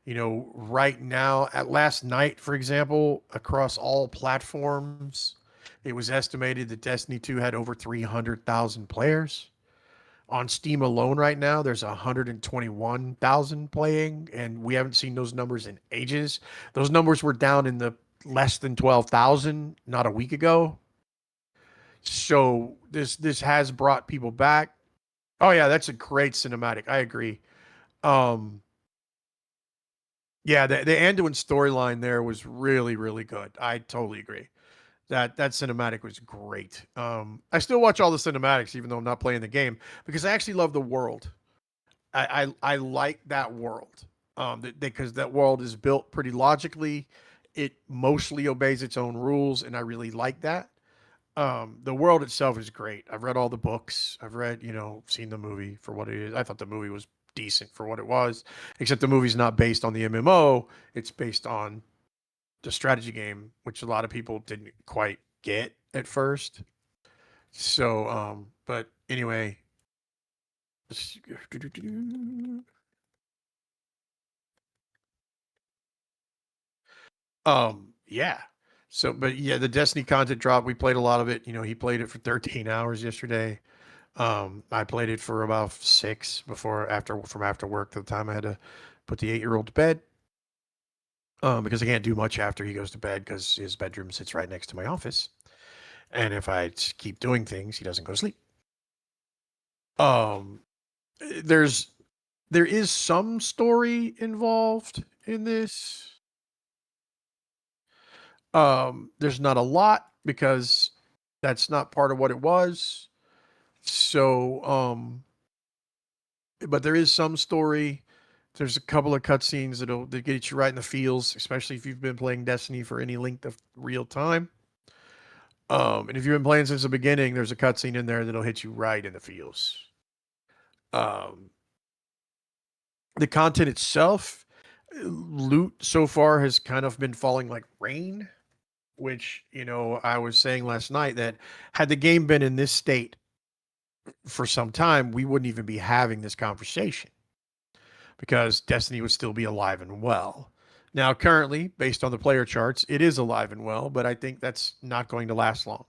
You know, right now, at last night, for example, across all platforms, it was estimated that Destiny 2 had over 300,000 players. On Steam alone right now, there's 121,000 playing, and we haven't seen those numbers in ages. Those numbers were down in the less than 12,000 not a week ago. So this has brought people back. Oh yeah, that's a great cinematic. I agree. Um yeah, the Anduin storyline there was really, really good. I totally agree. That cinematic was great. I still watch all the cinematics even though I'm not playing the game because I actually love the world. I like that world. Because that world is built pretty logically. It mostly obeys its own rules, and I really like that. The world itself is great. I've read all the books. I've read, seen the movie for what it is. I thought the movie was decent for what it was, except the movie's not based on the MMO. It's based on the strategy game, which a lot of people didn't quite get at first. So, but anyway, yeah. So, but yeah, the Destiny content drop. We played a lot of it. He played it for 13 hours yesterday. I played it for about 6 from after work to the time I had to put the 8-year-old to bed. Because I can't do much after he goes to bed because his bedroom sits right next to my office. And if I keep doing things, he doesn't go to sleep. Um, there is some story involved in this. There's not a lot because that's not part of what it was. So, but there is some story. There's a couple of cutscenes that get you right in the feels, especially if you've been playing Destiny for any length of real time. And if you've been playing since the beginning, there's a cutscene in there that'll hit you right in the feels. Um, the content itself, loot so far has kind of been falling like rain, which, I was saying last night that had the game been in this state for some time, we wouldn't even be having this conversation because Destiny would still be alive and well. Now, currently, based on the player charts, it is alive and well, but I think that's not going to last long.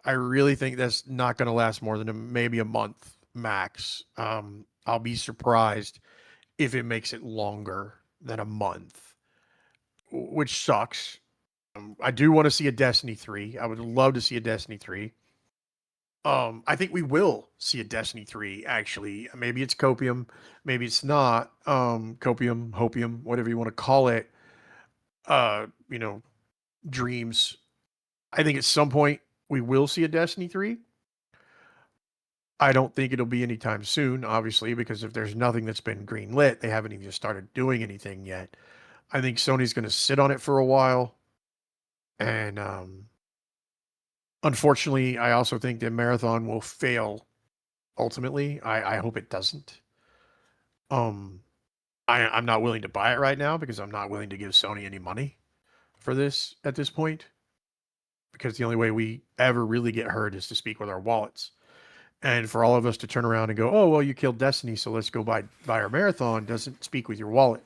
I really think that's not going to last more than maybe a month max. I'll be surprised if it makes it longer than a month, which sucks. I do want to see a Destiny 3. I would love to see a Destiny 3. I think we will see a Destiny 3, actually. Maybe it's Copium, maybe it's not. Copium, Hopium, whatever you want to call it. Uh, you know, Dreams. I think at some point we will see a Destiny 3. I don't think it'll be anytime soon, obviously, because if there's nothing that's been greenlit, they haven't even started doing anything yet. I think Sony's going to sit on it for a while. And unfortunately, I also think that Marathon will fail ultimately. I hope it doesn't. Um, I'm not willing to buy it right now because I'm not willing to give Sony any money for this at this point. Because the only way we ever really get hurt is to speak with our wallets. And for all of us to turn around and go, oh, well, you killed Destiny, so let's go buy our marathon, doesn't speak with your wallet.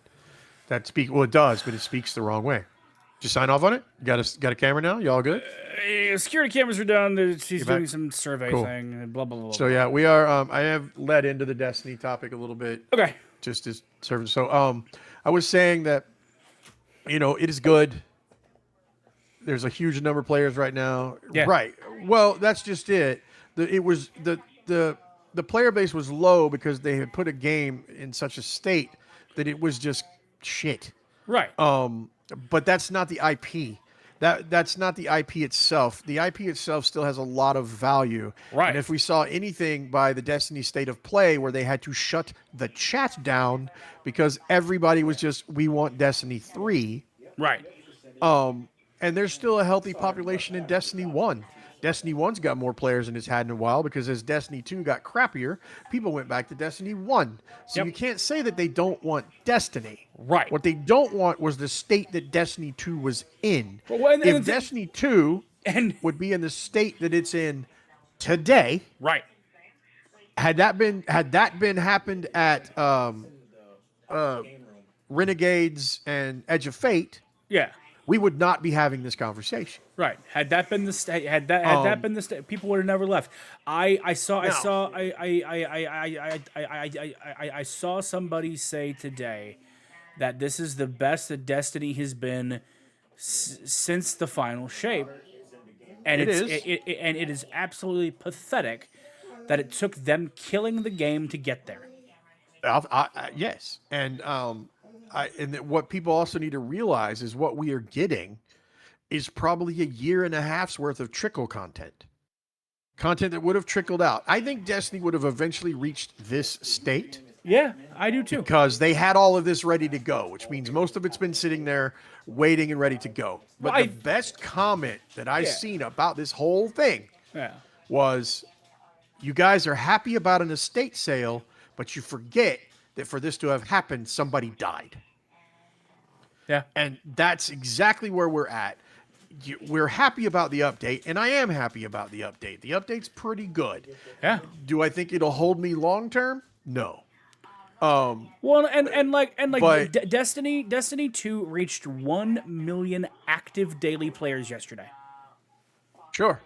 Well, it does, but it speaks the wrong way. Did you sign off on it? You got a camera now? You all good? Security cameras are done. She's back? doing some survey Cool. thing. Blah blah blah. So yeah, we are. I have led into the Destiny topic a little bit. Okay. Just as service. So I was saying that, it is good. There's a huge number of players right now. Yeah. Right. Well, that's just it. The player base was low because they had put a game in such a state that it was just shit. Right. But that's not the IP. That's not the IP itself. The IP itself still has a lot of value. Right. And if we saw anything by the Destiny State of Play where they had to shut the chat down because everybody was just, we want Destiny 3. Right. And there's still a healthy population in Destiny 1. Destiny 1's got more players than it's had in a while because as Destiny 2 got crappier, people went back to Destiny 1. So you can't say that they don't want Destiny. Right. What they don't want was the state that Destiny 2 was in. Well, if Destiny 2 would be in the state that it's in today, right. had that been happened at Renegades and Edge of Fate, yeah, we would not be having this conversation. Right. Had that been the state, had that been the state, people would have never left. I saw somebody say today that this is the best that Destiny has been since the final shape, and it is absolutely pathetic that it took them killing the game to get there. Yes, and what people also need to realize is what we are getting is probably a year and a half's worth of trickle content that would have trickled out. I think Destiny would have eventually reached this state. Yeah, I do too. Because they had all of this ready to go, which means most of it's been sitting there waiting and ready to go. But the best comment that I've seen about this whole thing was, you guys are happy about an estate sale, but you forget that for this to have happened, somebody died. Yeah. And that's exactly where we're at. We're happy about the update, and I am happy about the update. The update's pretty good. Yeah. Do I think it'll hold me long term? No. Well, Destiny 2 reached 1 million active daily players yesterday. Sure.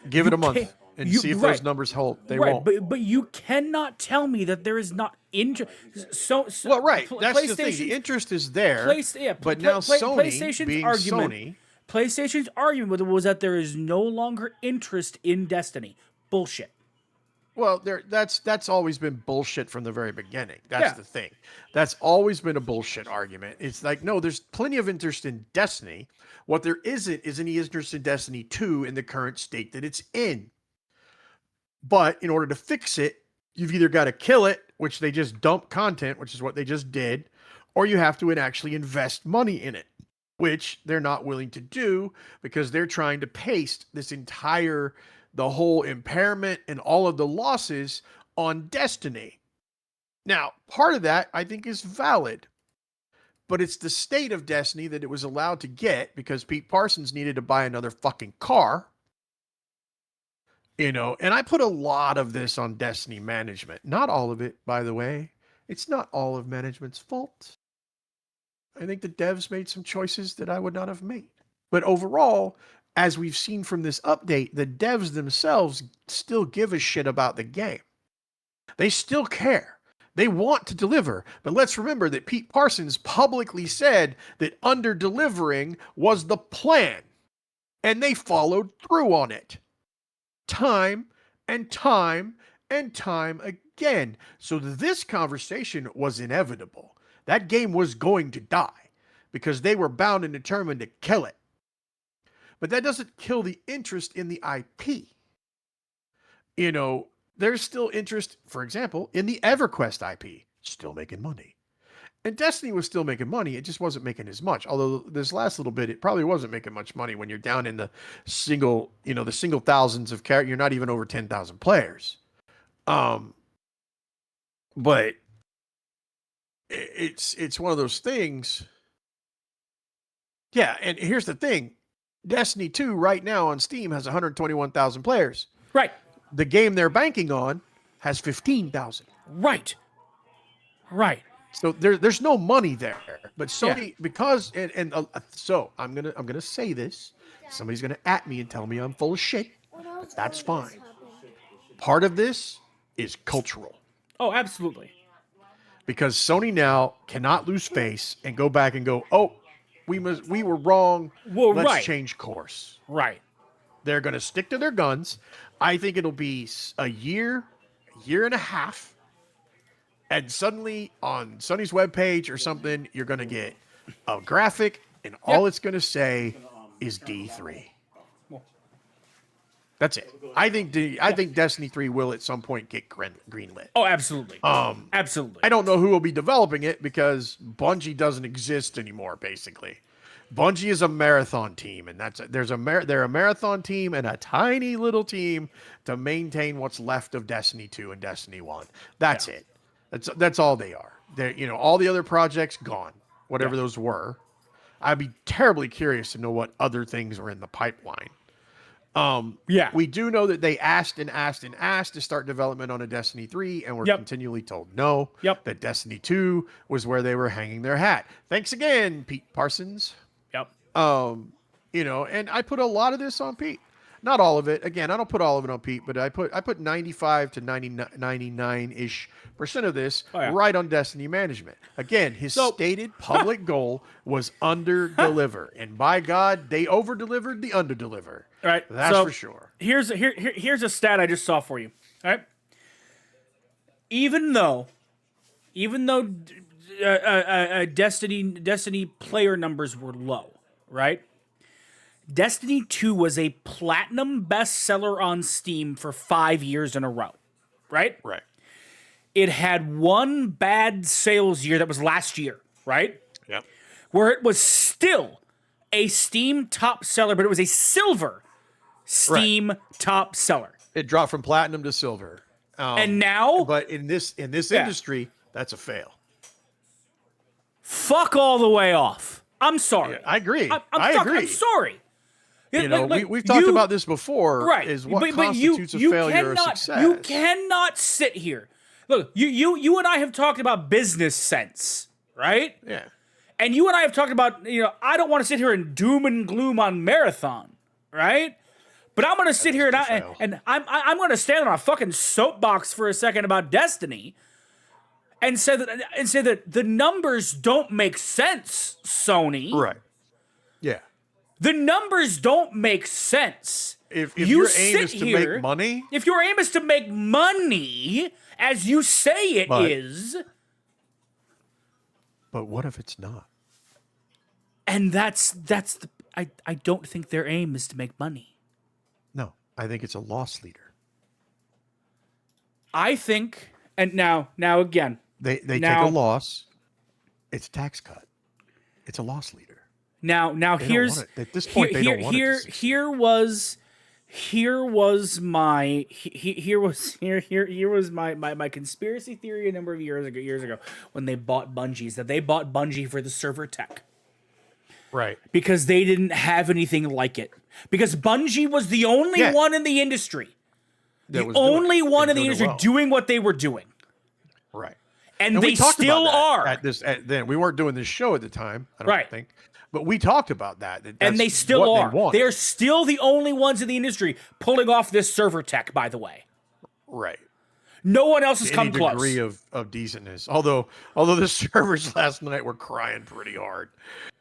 Give it a month and see if those numbers hold. They won't. But you cannot tell me that there is not interest. That's the thing. The interest is there. But now Sony, being Sony, PlayStation's argument was that there is no longer interest in Destiny. Bullshit. Well, that's always been bullshit from the very beginning. That's the thing. That's always been a bullshit argument. It's like, no, there's plenty of interest in Destiny. What there isn't is any interest in Destiny 2 in the current state that it's in. But in order to fix it, you've either got to kill it, which they just dump content, which is what they just did, or you have to actually invest money in it, which they're not willing to do because they're trying to paste the whole impairment and all of the losses on Destiny. Now, part of that I think is valid, but it's the state of Destiny that it was allowed to get because Pete Parsons needed to buy another fucking car. And I put a lot of this on Destiny management. Not all of it, by the way. It's not all of management's fault. I think the devs made some choices that I would not have made. But overall, as we've seen from this update, the devs themselves still give a shit about the game. They still care. They want to deliver. But let's remember that Pete Parsons publicly said that under-delivering was the plan. And they followed through on it. Time and time and time again. So this conversation was inevitable. That game was going to die because they were bound and determined to kill it. But that doesn't kill the interest in the IP. There's still interest, for example, in the EverQuest IP. Still making money. And Destiny was still making money. It just wasn't making as much. Although this last little bit, it probably wasn't making much money when you're down in the single thousands of characters. You're not even over 10,000 players. But it's one of those things. Yeah, and here's the thing. Destiny 2 right now on Steam has 121,000 players. Right. the game they're banking on has 15,000. Right. So there's no money there. But Sony, because so I'm gonna say this. Somebody's gonna at me and tell me I'm full of shit. But that's fine. Part of this is cultural. Oh, absolutely. Because Sony now cannot lose face and go back and go, oh, we were wrong. Well, Let's change course. Right. They're going to stick to their guns. I think it'll be a year and a half, and suddenly on Sony's webpage or something, you're going to get a graphic, and all it's going to say is D3. That's it. I think Destiny 3 will at some point get greenlit. Oh, absolutely. Absolutely. I don't know who will be developing it because Bungie doesn't exist anymore, basically. Bungie is a marathon team, and they're a marathon team and a tiny little team to maintain what's left of Destiny 2 and Destiny 1. That's it. That's all they are. They're, all the other projects gone, whatever those were. I'd be terribly curious to know what other things are in the pipeline. We do know that they asked to start development on a Destiny 3, and we're continually told no. That Destiny 2 was where they were hanging their hat. Thanks again, Pete Parsons. And I put a lot of this on Pete. Not all of it. Again, I don't put all of it on Pete, but I put 95 to 99-ish% of this right on Destiny management. Again, his stated public goal was under-deliver. And by God, they over-delivered the under-deliver. All right. That's for sure. Here's a stat I just saw for you. All right. Even though Destiny player numbers were low, right? Destiny 2 was a platinum bestseller on Steam for 5 years in a row, right? Right. It had one bad sales year that was last year, right? Yep. Where it was still a Steam top seller, but it was a silver Steam top seller. It dropped from platinum to silver. And now, but in this industry, that's a fail. Fuck all the way off. I'm sorry. I agree. I agree. I'm sorry. We've talked about this before. Right. Is what constitutes a failure or success. You cannot sit here. Look, you and I have talked about business sense, right? Yeah. And you and I have talked about, I don't want to sit here and doom and gloom on Marathon, right? But I'm going to sit here and I'm going to stand on a fucking soapbox for a second about Destiny and say that the numbers don't make sense, Sony. Right. Yeah. The numbers don't make sense. If your aim is to make money, if your aim is to make money, as you say it is, but what if it's not? And I don't think their aim is to make money. No, I think it's a loss leader. I think, and now again, they take a loss. It's a tax cut. It's a loss leader. Now here's at this point they don't want it. Here was my conspiracy theory a number of years ago when they bought Bungie, that they bought Bungie for the server tech. Right. Because they didn't have anything like it. Because Bungie was the only one in the industry. The only one in the industry doing what they were doing. Right. And they still are. Then we weren't doing this show at the time, I don't think. But we talked about that. And they still are. They're still the only ones in the industry pulling off this server tech, by the way. Right. No one else has come close. Degree of decentness. Although the servers last night were crying pretty hard.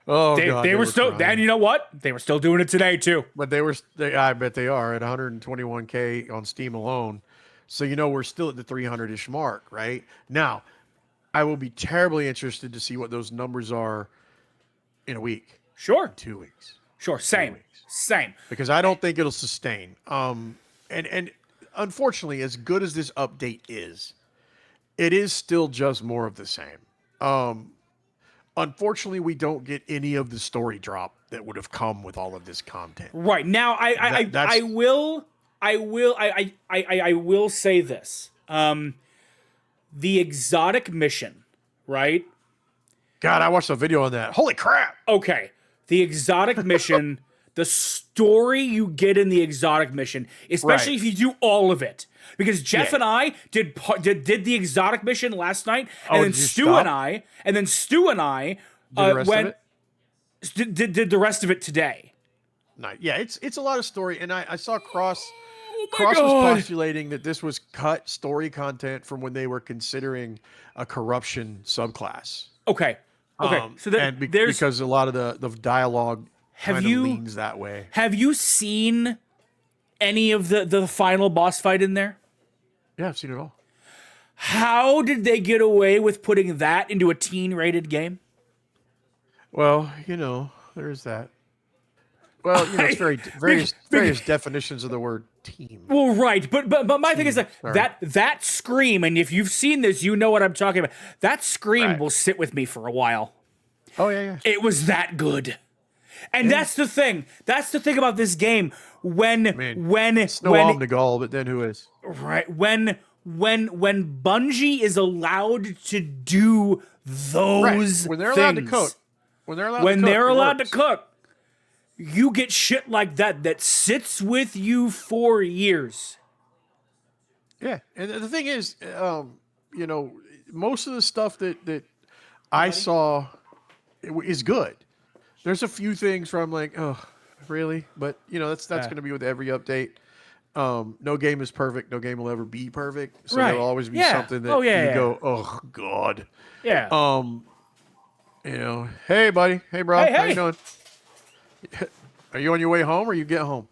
Oh, God. They were still, crying. And you know what? They were still doing it today, too. But I bet they are at 121K on Steam alone. So, we're still at the 300-ish mark, right? Now, I will be terribly interested to see what those numbers are in a week. Sure. 2 weeks. Sure. Same. Because I don't think it'll sustain. And unfortunately, as good as this update is, it is still just more of the same. Unfortunately, we don't get any of the story drop that would have come with all of this content. Right. Now, I will say this. The exotic mission, right? God, I watched a video on that. Holy crap. Okay. The exotic mission, the story you get in the exotic mission, especially if you do all of it. Because Jeff and I did the exotic mission last night, and then Stu and I went did the rest of it today. Nice. Yeah, it's a lot of story, and I saw Cross. Oh my Cross God. was postulating that this was cut story content from when they were considering a corruption subclass. Okay. So because a lot of the dialogue leans that way. Have you seen any of the final boss fight in there? Yeah, I've seen it all. How did they get away with putting that into a teen-rated game? Well, there's that. Well, it's various definitions of the word team. Well, right, but my thing is that scream, and if you've seen this, you know what I'm talking about. That scream will sit with me for a while. Oh yeah. It was that good, and that's the thing. That's the thing about this game. When it's no Omnigul, but then who is? Right, when Bungie is allowed to do those when they're things, allowed to cook, when they're allowed to cook, you get shit like that sits with you for years. Yeah, and the thing is, most of the stuff that I saw is good. There's a few things where I'm like, oh, really? But that's going to be with every update. No game is perfect. No game will ever be perfect. So there'll always be something that you go, oh God. Yeah. Hey buddy, hey bro, hey. How you doing? Are you on your way home or you get home?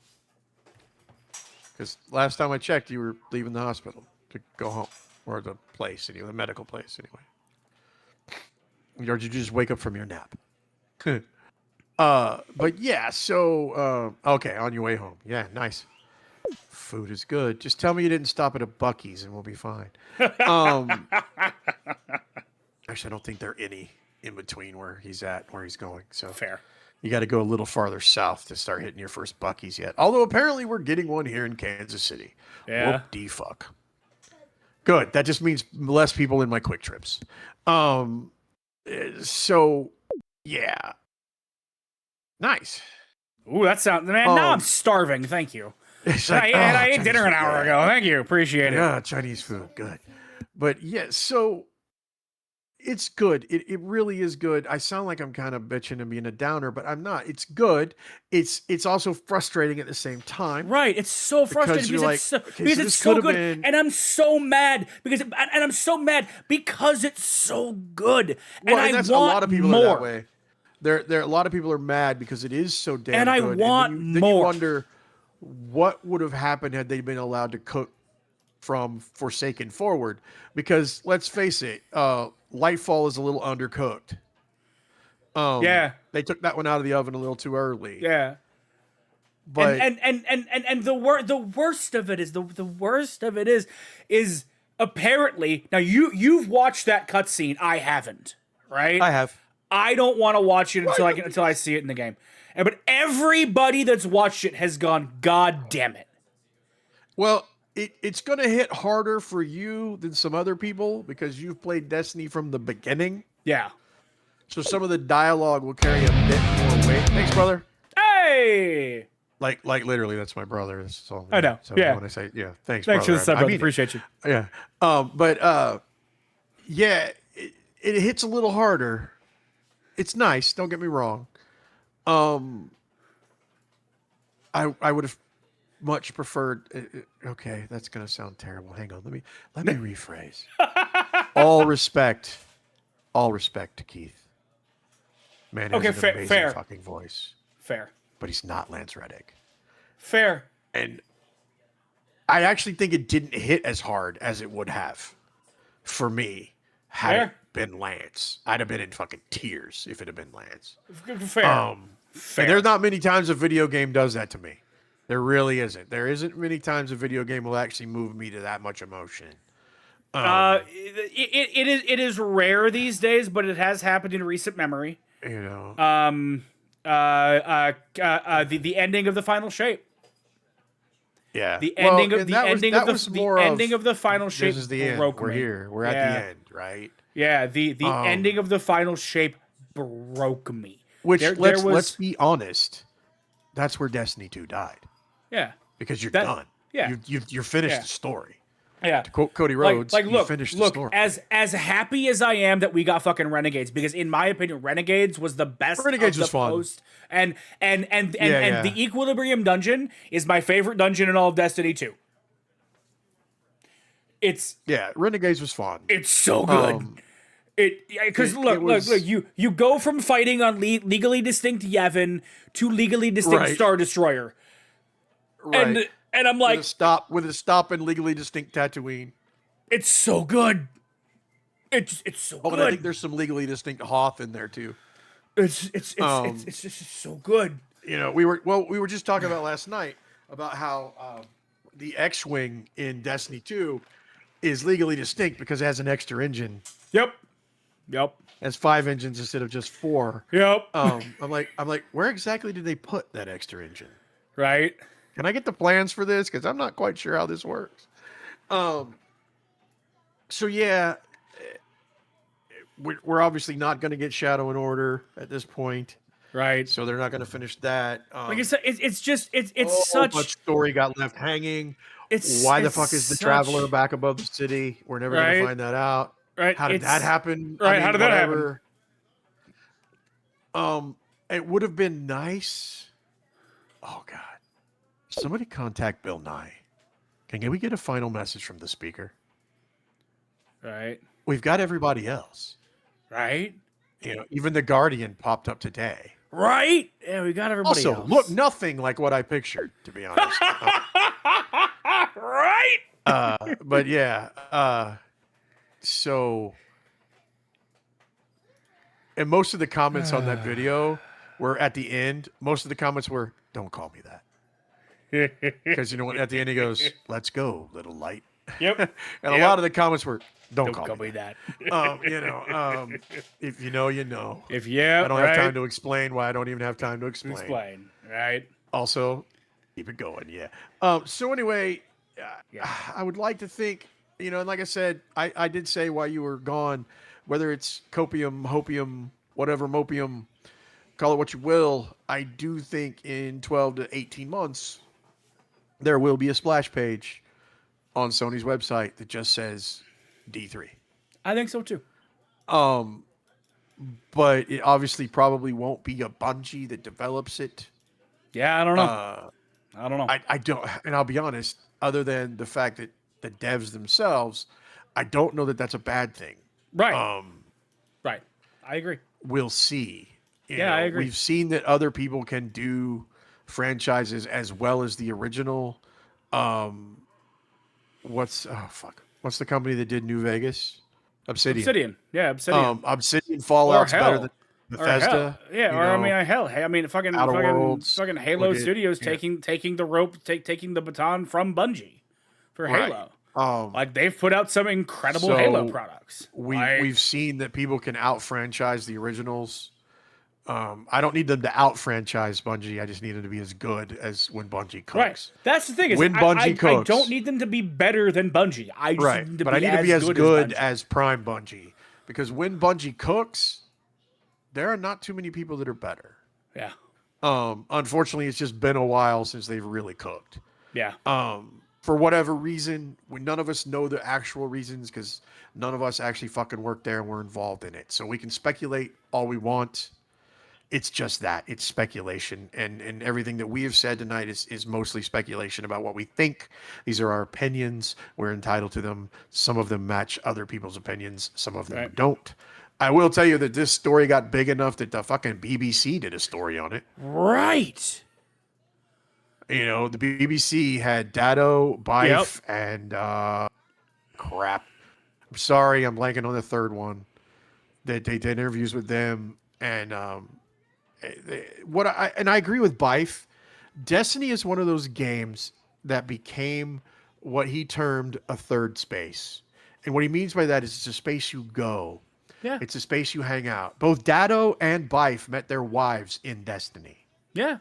Because last time I checked, you were leaving the hospital to go home, or the place, the medical place, anyway. Or did you just wake up from your nap? But yeah, so okay, on your way home. Yeah, nice. Food is good. Just tell me you didn't stop at a Buc-ee's and we'll be fine. Actually, I don't think there are any in between where he's at, where he's going. So fair. You got to go a little farther south to start hitting your first Buc-ee's yet. Although apparently we're getting one here in Kansas City. Yeah. Whoop-de-fuck. Good. That just means less people in my quick trips. So yeah. Nice. Ooh, that sounds, man, now I'm starving. Thank you. I ate dinner an hour ago. Thank you. Appreciate it. Yeah, Chinese food. Good. But yeah, so it's good. It really is good. I sound like I'm kind of bitching and being a downer, but I'm not. It's good. It's also frustrating at the same time. Right. It's so frustrating because it's so good. And I'm so mad because it's so good. Well, and that's I want a lot of people more. are that way. There a lot of people are mad because it is so damn and good. I want and more. Then you wonder what would have happened had they been allowed to cook from Forsaken forward. Because let's face it, Lightfall is a little undercooked. They took that one out of the oven a little too early. Yeah. But and the worst of it is apparently now you've watched that cutscene. I haven't, right? I have. I don't want to watch it until I see it in the game. But everybody that's watched it has gone, God damn it. Well, it's going to hit harder for you than some other people because you've played Destiny from the beginning. Yeah. So some of the dialogue will carry a bit more weight. Thanks, brother. Hey! Like literally, that's my brother. That's all. I know. So yeah. when I say, yeah, thanks for the sub, brother. I Appreciate you. Yeah. Yeah, it hits a little harder. It's nice. Don't get me wrong. I would have much preferred. Okay, that's gonna sound terrible. Hang on. Let me rephrase. All respect to Keith. Man, has an amazing fair. fucking voice. Fair. But he's not Lance Reddick. Fair. And I actually think it didn't hit as hard as it would have for me had it been Lance. I'd have been in fucking tears if it had been Lance. Fair. Fair. And there's not many times a video game does that to me. There really isn't. There isn't many times a video game will actually move me to that much emotion. It is rare these days, but it has happened in recent memory. You know. The ending of the final shape. Yeah. The ending of the final shape. This is the end. We're here. We're at the end, right? Yeah. The ending of the final shape broke me. Which let's be honest. that's where Destiny 2 died Yeah. because you're That- done. yeah. You're finished Yeah. the story. Yeah. To quote Cody Rhodes, you look, finished the look. story. As happy as I am that we got fucking Renegades, because in my opinion, Renegades was the best. Renegades of the was fun. post, and Yeah. the Equilibrium dungeon is my favorite dungeon in all of Destiny 2. It's Renegades was fun. it's so good. Because look, you go from fighting on legally distinct Yevon to legally distinct Right. Star Destroyer, right. and I'm like, with a stop in legally distinct Tatooine. it's so good. It's so Oh, good. and I think there's some legally distinct Hoth in there too. It's just so good. You know, we were just talking about last night about how the X-wing in Destiny 2 is legally distinct because it has an extra engine. Yep. It has 5 engines instead of just 4. Yep. I'm like, where exactly did they put that extra engine? Right. Can I get the plans for this? Because I'm not quite sure how this works. So yeah, we're obviously not going to get Shadow and Order at this point. Right. So they're not going to finish that. Like I said, it's so such much story got left hanging. It's Why the it's fuck is the such- Traveler back above the city? We're never going Right. to find that out. Right. How did that happen? Right. How did that happen? It would have been nice. Oh God. Somebody contact Bill Nye. Can we get a final message from the speaker? Right. We've got everybody else. Right. You know, even the Guardian popped up today. Right. Yeah, we got everybody Also, else. look nothing like what I pictured, to be honest. Right. But yeah, so, and most of the comments on that video were at the end. Most of the comments were, "Don't call me that," because you know what? At the end he goes, "Let's go, little light." Yep. And a lot of the comments were, "Don't, Don't call me that." that. If you know, you know. If I don't have time to explain why I don't even have time to explain. Right. Also, keep it going. Yeah. So anyway, I would like to think, you know, and like I said, I did say while you were gone, whether it's copium, hopium, whatever, mopium, call it what you will, I do think in 12 to 18 months, there will be a splash page on Sony's website that just says D3. I think so too. But it obviously probably won't be a Bungie that develops it. Yeah, I don't know. I don't know. I don't, and I'll be honest, other than the fact that the devs themselves, I don't know that that's a bad thing. Right. Right. I agree. We'll see. You Yeah, I know, agree. We've seen that other people can do franchises as well as the original. What's the company that did New Vegas? Obsidian. Yeah, Obsidian. Obsidian Fallout's Or better hell. than Or Bethesda. hell. Yeah, you or I know. mean, fucking Outer Worlds, fucking Halo look at- Studios yeah. taking the rope, taking the baton from Bungie for Right. Halo. Like they've put out some incredible So, Halo products. We've seen that people can out franchise the originals. I don't need them to out franchise Bungie. I just need them to be as good as when Bungie cooks. Right. That's the thing. Is When Bungie I cooks. don't need them to be better than Bungie. I just Right. need them to But be I need to be as good Bungie. as Prime Bungie. Because when Bungie cooks, there are not too many people that are better. Yeah. Unfortunately, it's just been a while since they've really cooked. Yeah. For whatever reason, none of us know the actual reasons because none of us actually fucking worked there and were involved in it. So we can speculate all we want. It's just that. It's speculation. And everything that we have said tonight is mostly speculation about what we think. These are our opinions. We're entitled to them. Some of them match other people's opinions. Some of them Right. don't. I will tell you that this story got big enough that the fucking BBC did a story on it. Right. You know, the BBC had Dado, Bife, and crap. I'm sorry, I'm blanking on the third one. They did interviews with them, and I agree with Bife. Destiny is one of those games that became what he termed a third space, and what he means by that is it's a space you go. Yeah. It's a space you hang out. Both Dado and Bife met their wives in Destiny. Yeah.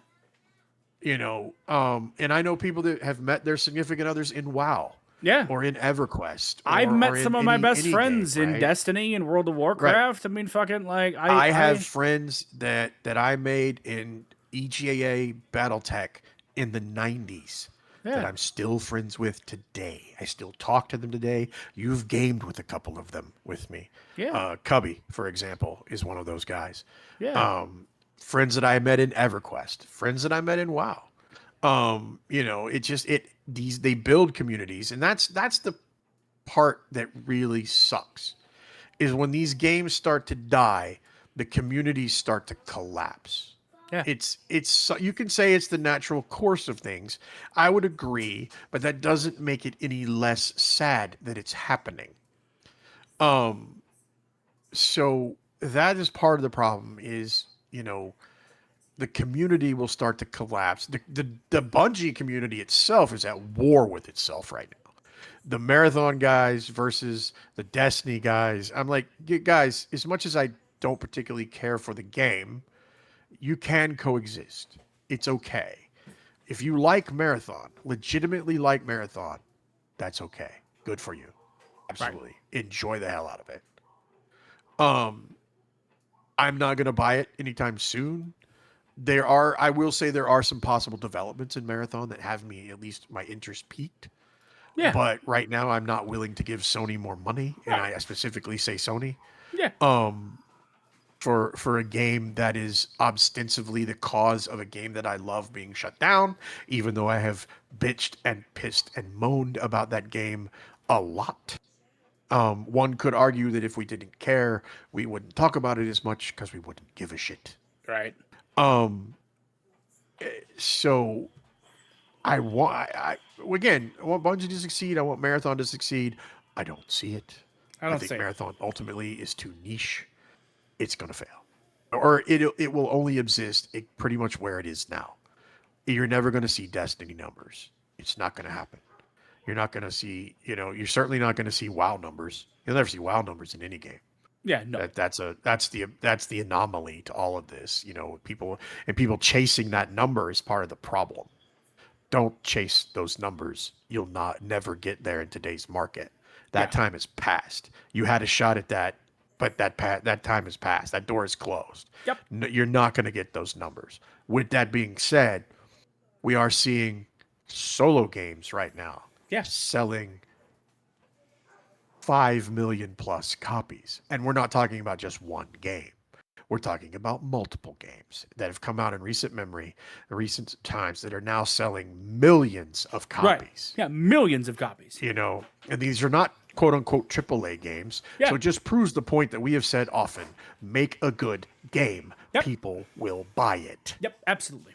You know, and I know people that have met their significant others in WoW. Yeah. Or in EverQuest. I've or met in some of my best any friends game, in right? Destiny and World of Warcraft. I mean, fucking like I have friends that I made in EGAA BattleTech in the 90s that Yeah. I'm still friends with today. I still talk to them today. You've gamed with a couple of them with me. Yeah. Cubby, for example, is one of those guys. Yeah. Friends that I met in EverQuest, friends that I met in WoW. It just they build communities, and that's the part that really sucks is when these games start to die, the communities start to collapse. Yeah. It's you can say it's the natural course of things. I would agree, but that doesn't make it any less sad that it's happening. So that is part of the problem is, the community will start to collapse. The Bungie community itself is at war with itself right now. The Marathon guys versus the Destiny guys. I'm like, guys, as much as I don't particularly care for the game, you can coexist. It's okay. If you like Marathon, legitimately like Marathon, that's okay. Good for you. Absolutely. Enjoy the hell out of it. I'm not going to buy it anytime soon. I will say there are some possible developments in Marathon that have me, at least my interest peaked. Yeah. But right now I'm not willing to give Sony more money. And I specifically say Sony. Yeah. For a game that is ostensibly the cause of a game that I love being shut down, even though I have bitched and pissed and moaned about that game a lot. One could argue that if we didn't care, we wouldn't talk about it as much because we wouldn't give a shit. Right. So I want Bungie to succeed. I want Marathon to succeed. I don't see it. I think Marathon ultimately is too niche. It's going to fail, or it will only exist pretty much where it is now. You're never going to see Destiny numbers. It's not going to happen. You're not going to see, you're certainly not going to see WoW numbers. You'll never see WoW numbers in any game. Yeah, no. That's the anomaly to all of this. People chasing that number is part of the problem. Don't chase those numbers. You'll never get there in today's market. That time is past. You had a shot at that, but that time is past. That door is closed. Yep. You're not going to get those numbers. With that being said, we are seeing solo games right now selling 5 million plus copies. And we're not talking about just one game. We're talking about multiple games that have come out in recent times that are now selling millions of copies. Right. Yeah, millions of copies. And these are not quote unquote AAA games. Yeah. So it just proves the point that we have said often, make a good game. Yep. People will buy it. Yep, absolutely.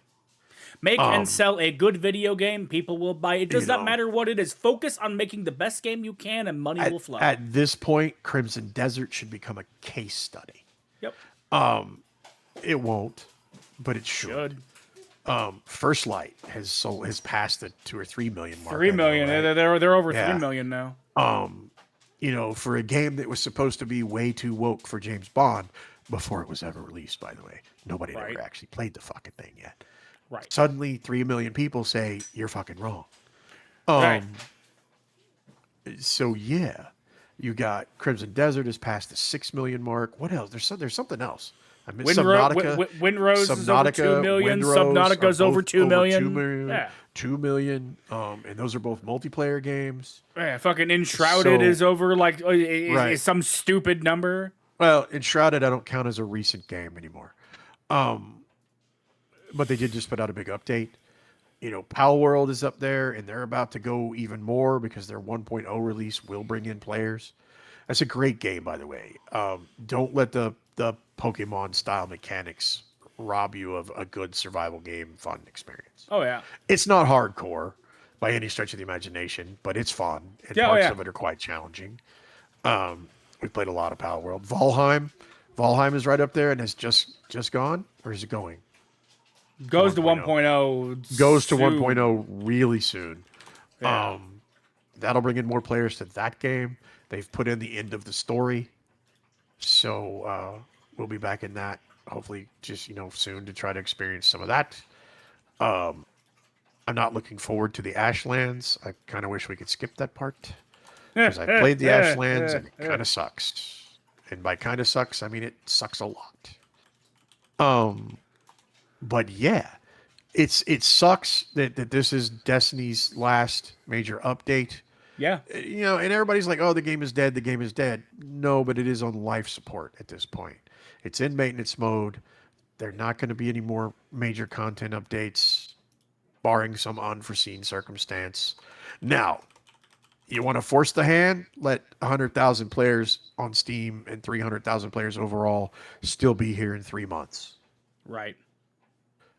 Make and sell a good video game, people will buy it. It does not matter what it is. Focus on making the best game you can and money will flow. At this point, Crimson Desert should become a case study. Yep. It won't, but it should. First Light has passed the 2 or 3 million mark. 3 million. Right? They're over 3 million now. For a game that was supposed to be way too woke for James Bond before it was ever released, by the way. Nobody had ever actually played the fucking thing yet. Right. Suddenly 3 million people say you're fucking wrong. Right. So yeah, you got Crimson Desert has passed the 6 million mark. What else? There's something else. I missed Subnautica. Windrose is over 2 million. Subnautica's over 2 million. 2 million. Yeah. 2 million. And those are both multiplayer games. Yeah, fucking Enshrouded is over is some stupid number. Well, Enshrouded I don't count as a recent game anymore. But they did just put out a big update. Pal World is up there, and they're about to go even more because their 1.0 release will bring in players. That's a great game, by the way. Don't let the Pokemon style mechanics rob you of a good survival game fun experience. Oh yeah, it's not hardcore by any stretch of the imagination, but it's fun, and parts of it are quite challenging. We played a lot of Pal World. Valheim is right up there and has just gone, or is it going? Goes to 1.0. Goes to 1.0 really soon. Yeah. That'll bring in more players to that game. They've put in the end of the story. So we'll be back in that, hopefully just, soon to try to experience some of that. I'm not looking forward to the Ashlands. I kind of wish we could skip that part. Because I played the Ashlands and it kind of sucks. And by kind of sucks, I mean it sucks a lot. But yeah, it sucks that this is Destiny's last major update. Yeah. You know, and everybody's like, "Oh, the game is dead. The game is dead." No, but it is on life support at this point. It's in maintenance mode. There not going to be any more major content updates, barring some unforeseen circumstance. Now, you want to force the hand? Let 100,000 players on Steam and 300,000 players overall still be here in 3 months. Right.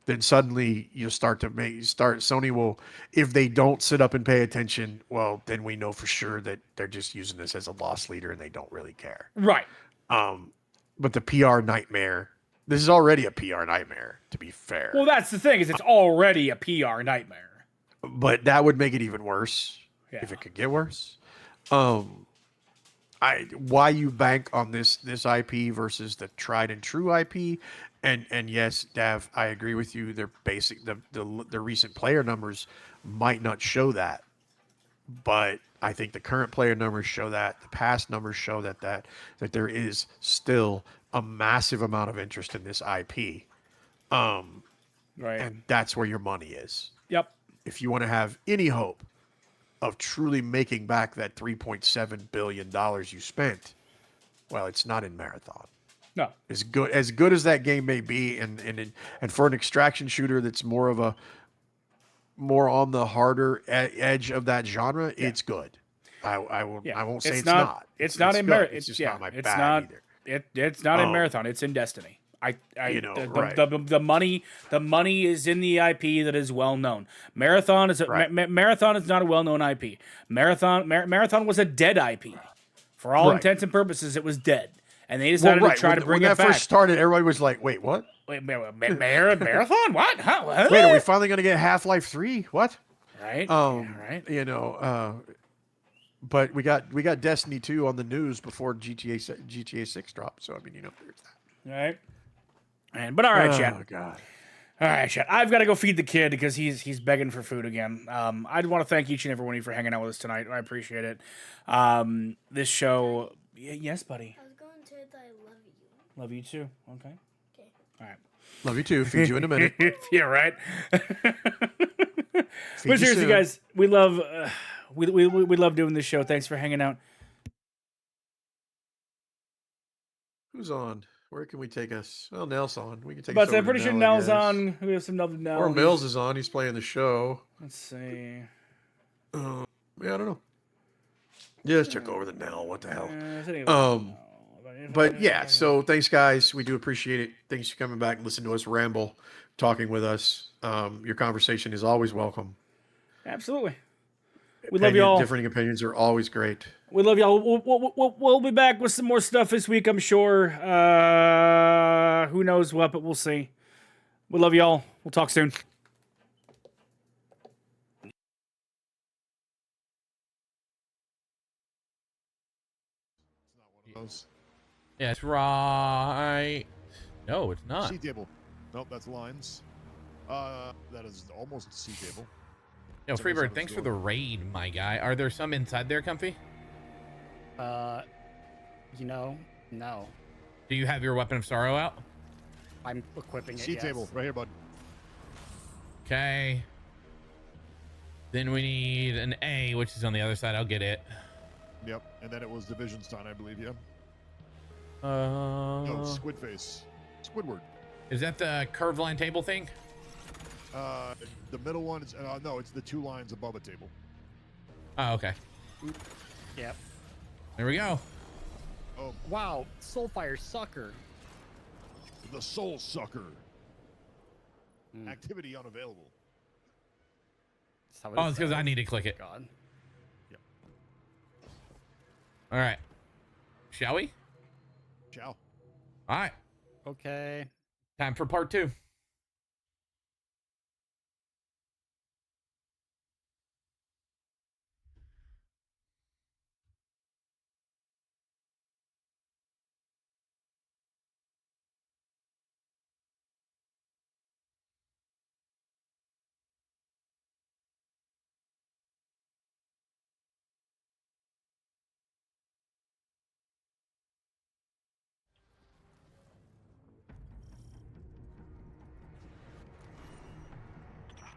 Then suddenly you Sony will, if they don't sit up and pay attention, well, then we know for sure that they're just using this as a loss leader and they don't really care. Right. But the PR nightmare, this is already a PR nightmare, to be fair. Well, that's the thing, is it's already a PR nightmare. But that would make it even worse if it could get worse. Why you bank on this IP versus the tried and true IP, and yes, Dav, I agree with you. Their the recent player numbers might not show that, but I think the current player numbers show that. The past numbers show that there is still a massive amount of interest in this IP, Right. and that's where your money is. Yep. If you want to have any hope of truly making back that $3.7 billion you spent, well, it's not in Marathon. No. As good as that game may be, and for an extraction shooter that's more on the harder edge of that genre, it's good. I won't say it's not. It's not in Marathon. It's just not my bag either. It's not in Marathon. It's in Destiny. right. The money is in the IP that is well known. Marathon is Marathon is not a well known IP. Marathon was a dead IP. For all intents and purposes, it was dead, and they decided to try to bring it back. When that first started, everybody was like, "Wait, what? Wait, Marathon? What? Huh? Wait, are we finally going to get Half-Life 3? What?" Right. Right. You know, but we got Destiny 2 on the news before GTA 6 dropped. So I mean, there's that. Right. But all right, chat. Oh God. All right, chat. I've got to go feed the kid because he's begging for food again. I'd want to thank each and every one of you for hanging out with us tonight. I appreciate it. This show, yes, buddy. I was going to say that I love you. Love you too. Okay. Okay. All right. Love you too. Feed you in a minute. Yeah, right. But you seriously, soon. guys, we love we love doing this show. Thanks for hanging out. Who's on? Where can we take us? Well, Nell's on. We can take But us I'm over pretty to sure Nell, I Nell's guess. on. We have some love to Nell. Or Mills is on. He's playing the show. Let's see. Yeah, I don't know. Just check over the Nell. What the hell? But yeah, so thanks, guys. We do appreciate it. Thanks for coming back and listening to us ramble, talking with us. Your conversation is always welcome. Absolutely. We love y'all. Differing opinions are always great. We love y'all. We'll be back with some more stuff this week, I'm sure. Who knows what, but we'll see. We love y'all. We'll talk soon. Yeah, it's right. No, it's not. C table. Nope, that's lines. That is almost a C table. Yo, Somebody's on Freebird, the thanks for door. the raid, my guy. Are there some inside there, Comfy? No. Do you have your Weapon of Sorrow out? I'm equipping it. C yes. table, right here, bud. Okay. Then we need an A, which is on the other side. I'll get it. Yep, and then it was Division's time, I believe, yeah. Uh, No, Squid Face. Squidward. is that the curved line table thing? The middle one is, no, it's the two lines above a table. Oh, okay. Yep. There we go. Oh, Wow, Soulfire sucker. the Soul Sucker. Hmm. Activity unavailable. That's how it Oh, is it's because I said. need to click it. God. All right. Shall we? Ciao. All right. Okay. Time for part 2.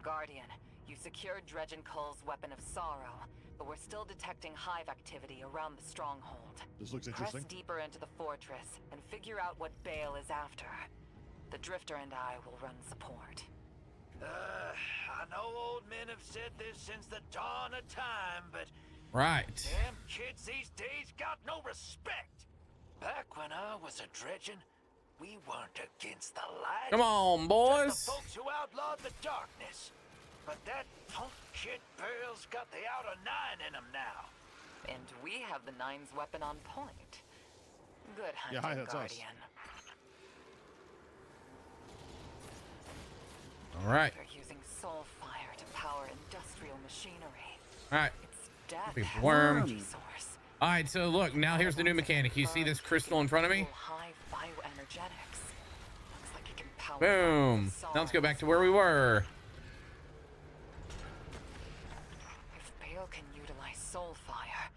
Guardian, you secured Dredge and Cull's weapon of sorrow, but we're still detecting hive activity around the stronghold. This looks Press interesting. deeper into the fortress and figure out what Bale is after. The Drifter and I will run support. I know old men have said this since the dawn of time, but Right. damn kids these days got no respect. Back when I was a dredging, we weren't against the light. Come on, Just boys. the folks who outlawed the darkness. But that punk kid Bale's got the outer 9 in him now. And we have the Nine's weapon on point. Good hunting, Yeah, hi, that's us. Guardian. All right. They're using soul fire to power industrial machinery. All right. It's death Big has worm. energy source. All right. So look, now here's the new mechanic. You see this crystal in front of me? High bioenergetics. Looks like it can power Boom. Now let's go back to where we were. If Bale can utilize soul fire,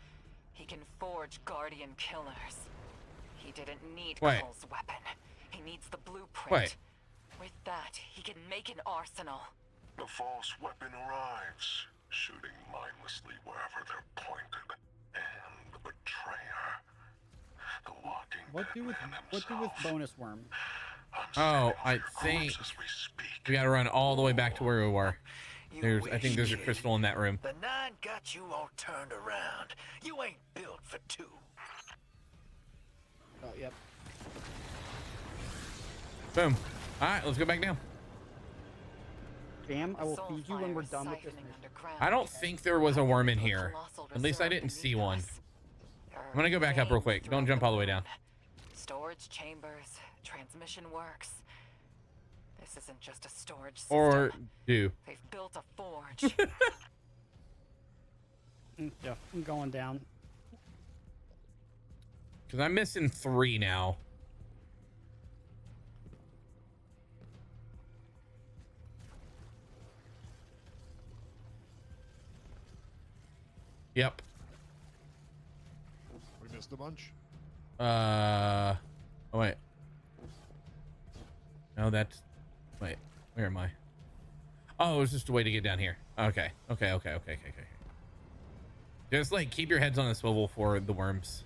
he can forge Guardian killers. He didn't need Wait. Cull's weapon. He needs the blueprint. Wait. With that, he can make an arsenal. The false weapon arrives, shooting mindlessly wherever they're pointed. And the betrayer, the walking What do with bonus worm? Oh, I think we got to run all the way back to where we were. I think there's a crystal in that room. The 9 got you all turned around. You ain't built for 2. Oh, yep. Boom. All right, let's go back down. Bam, I will Soul feed you when fire we're is done with this siphoning mission. underground. I don't think there was a worm in here. Colossal At least I reserve didn't see beneath one. us. There I'm gonna go back up real veins quick. Don't throughout jump all the way down. moon. Storage chambers, transmission works. This isn't just a storage system. Or do. They've built a forge. Yeah, I'm going down. Because I'm missing 3 now. Yep. We missed a bunch. Oh, wait. No, that's... Wait, where am I? Oh, it was just a way to get down here. Okay. Just, like, keep your heads on the swivel for the worms.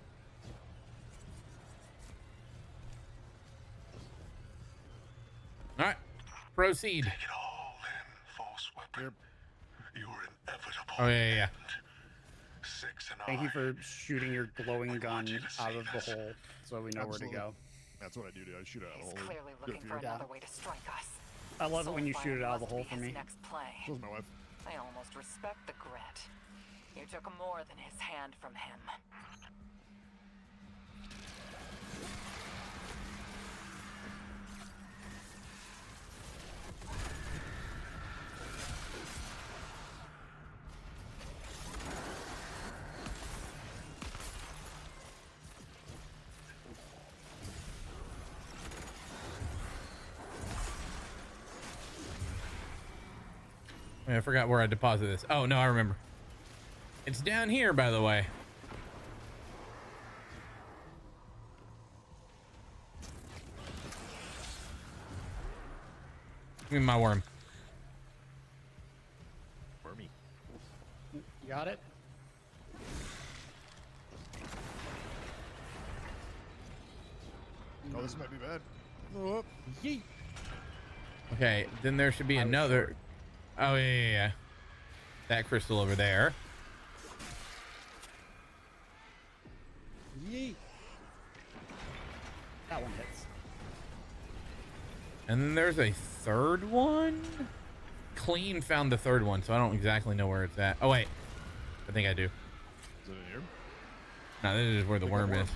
All right. Proceed. Take it all in, false weapon. Your inevitable Oh, yeah. end. 6 and Thank you I. for shooting your glowing gun out of the hole so we know Absolutely. where to go. That's what I do. I shoot it out of He's the hole. clearly Good looking for for you. another way to strike us. I love it when you Soulfire shoot it out of the must hole be for his me. Next play. So is my wife. I almost respect the grit. You took more than his hand from him. I forgot where I deposited this. Oh, no, I remember. It's down here, by the way. Give me my worm. Wormy. You got it? Oh, this might be bad. Oh, Yeet. Okay, then there should be another. Oh, yeah. That crystal over there. Yeet. That one hits. And then there's a third one. Clean found the third one, so I don't exactly know where it's at. Oh, wait. I think I do. is it in here? No, this is where the Pick up worm worm. is.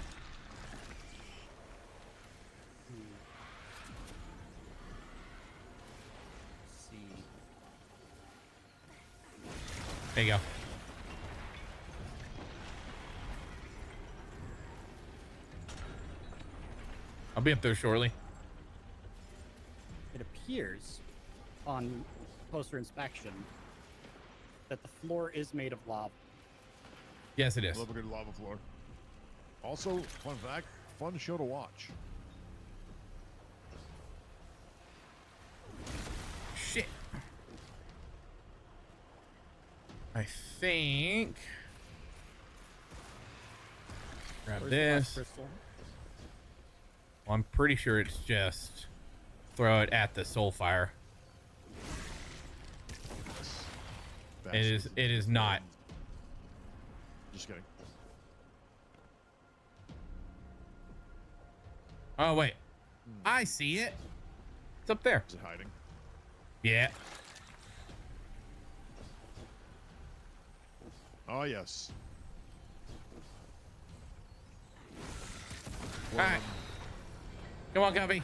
Let's see. There you go. I'll be up there shortly. It appears on closer inspection that the floor is made of lava. Yes, it is. Love a good lava floor. Also, fun fact, fun show to watch. Shit. I think. Grab Where's the last this. crystal? Well, I'm pretty sure it's just throw it at the soul fire. It is not. Just kidding. Oh wait, I see it. It's up there. Is it hiding? Yeah. Oh yes. All right. Come on, Guppy.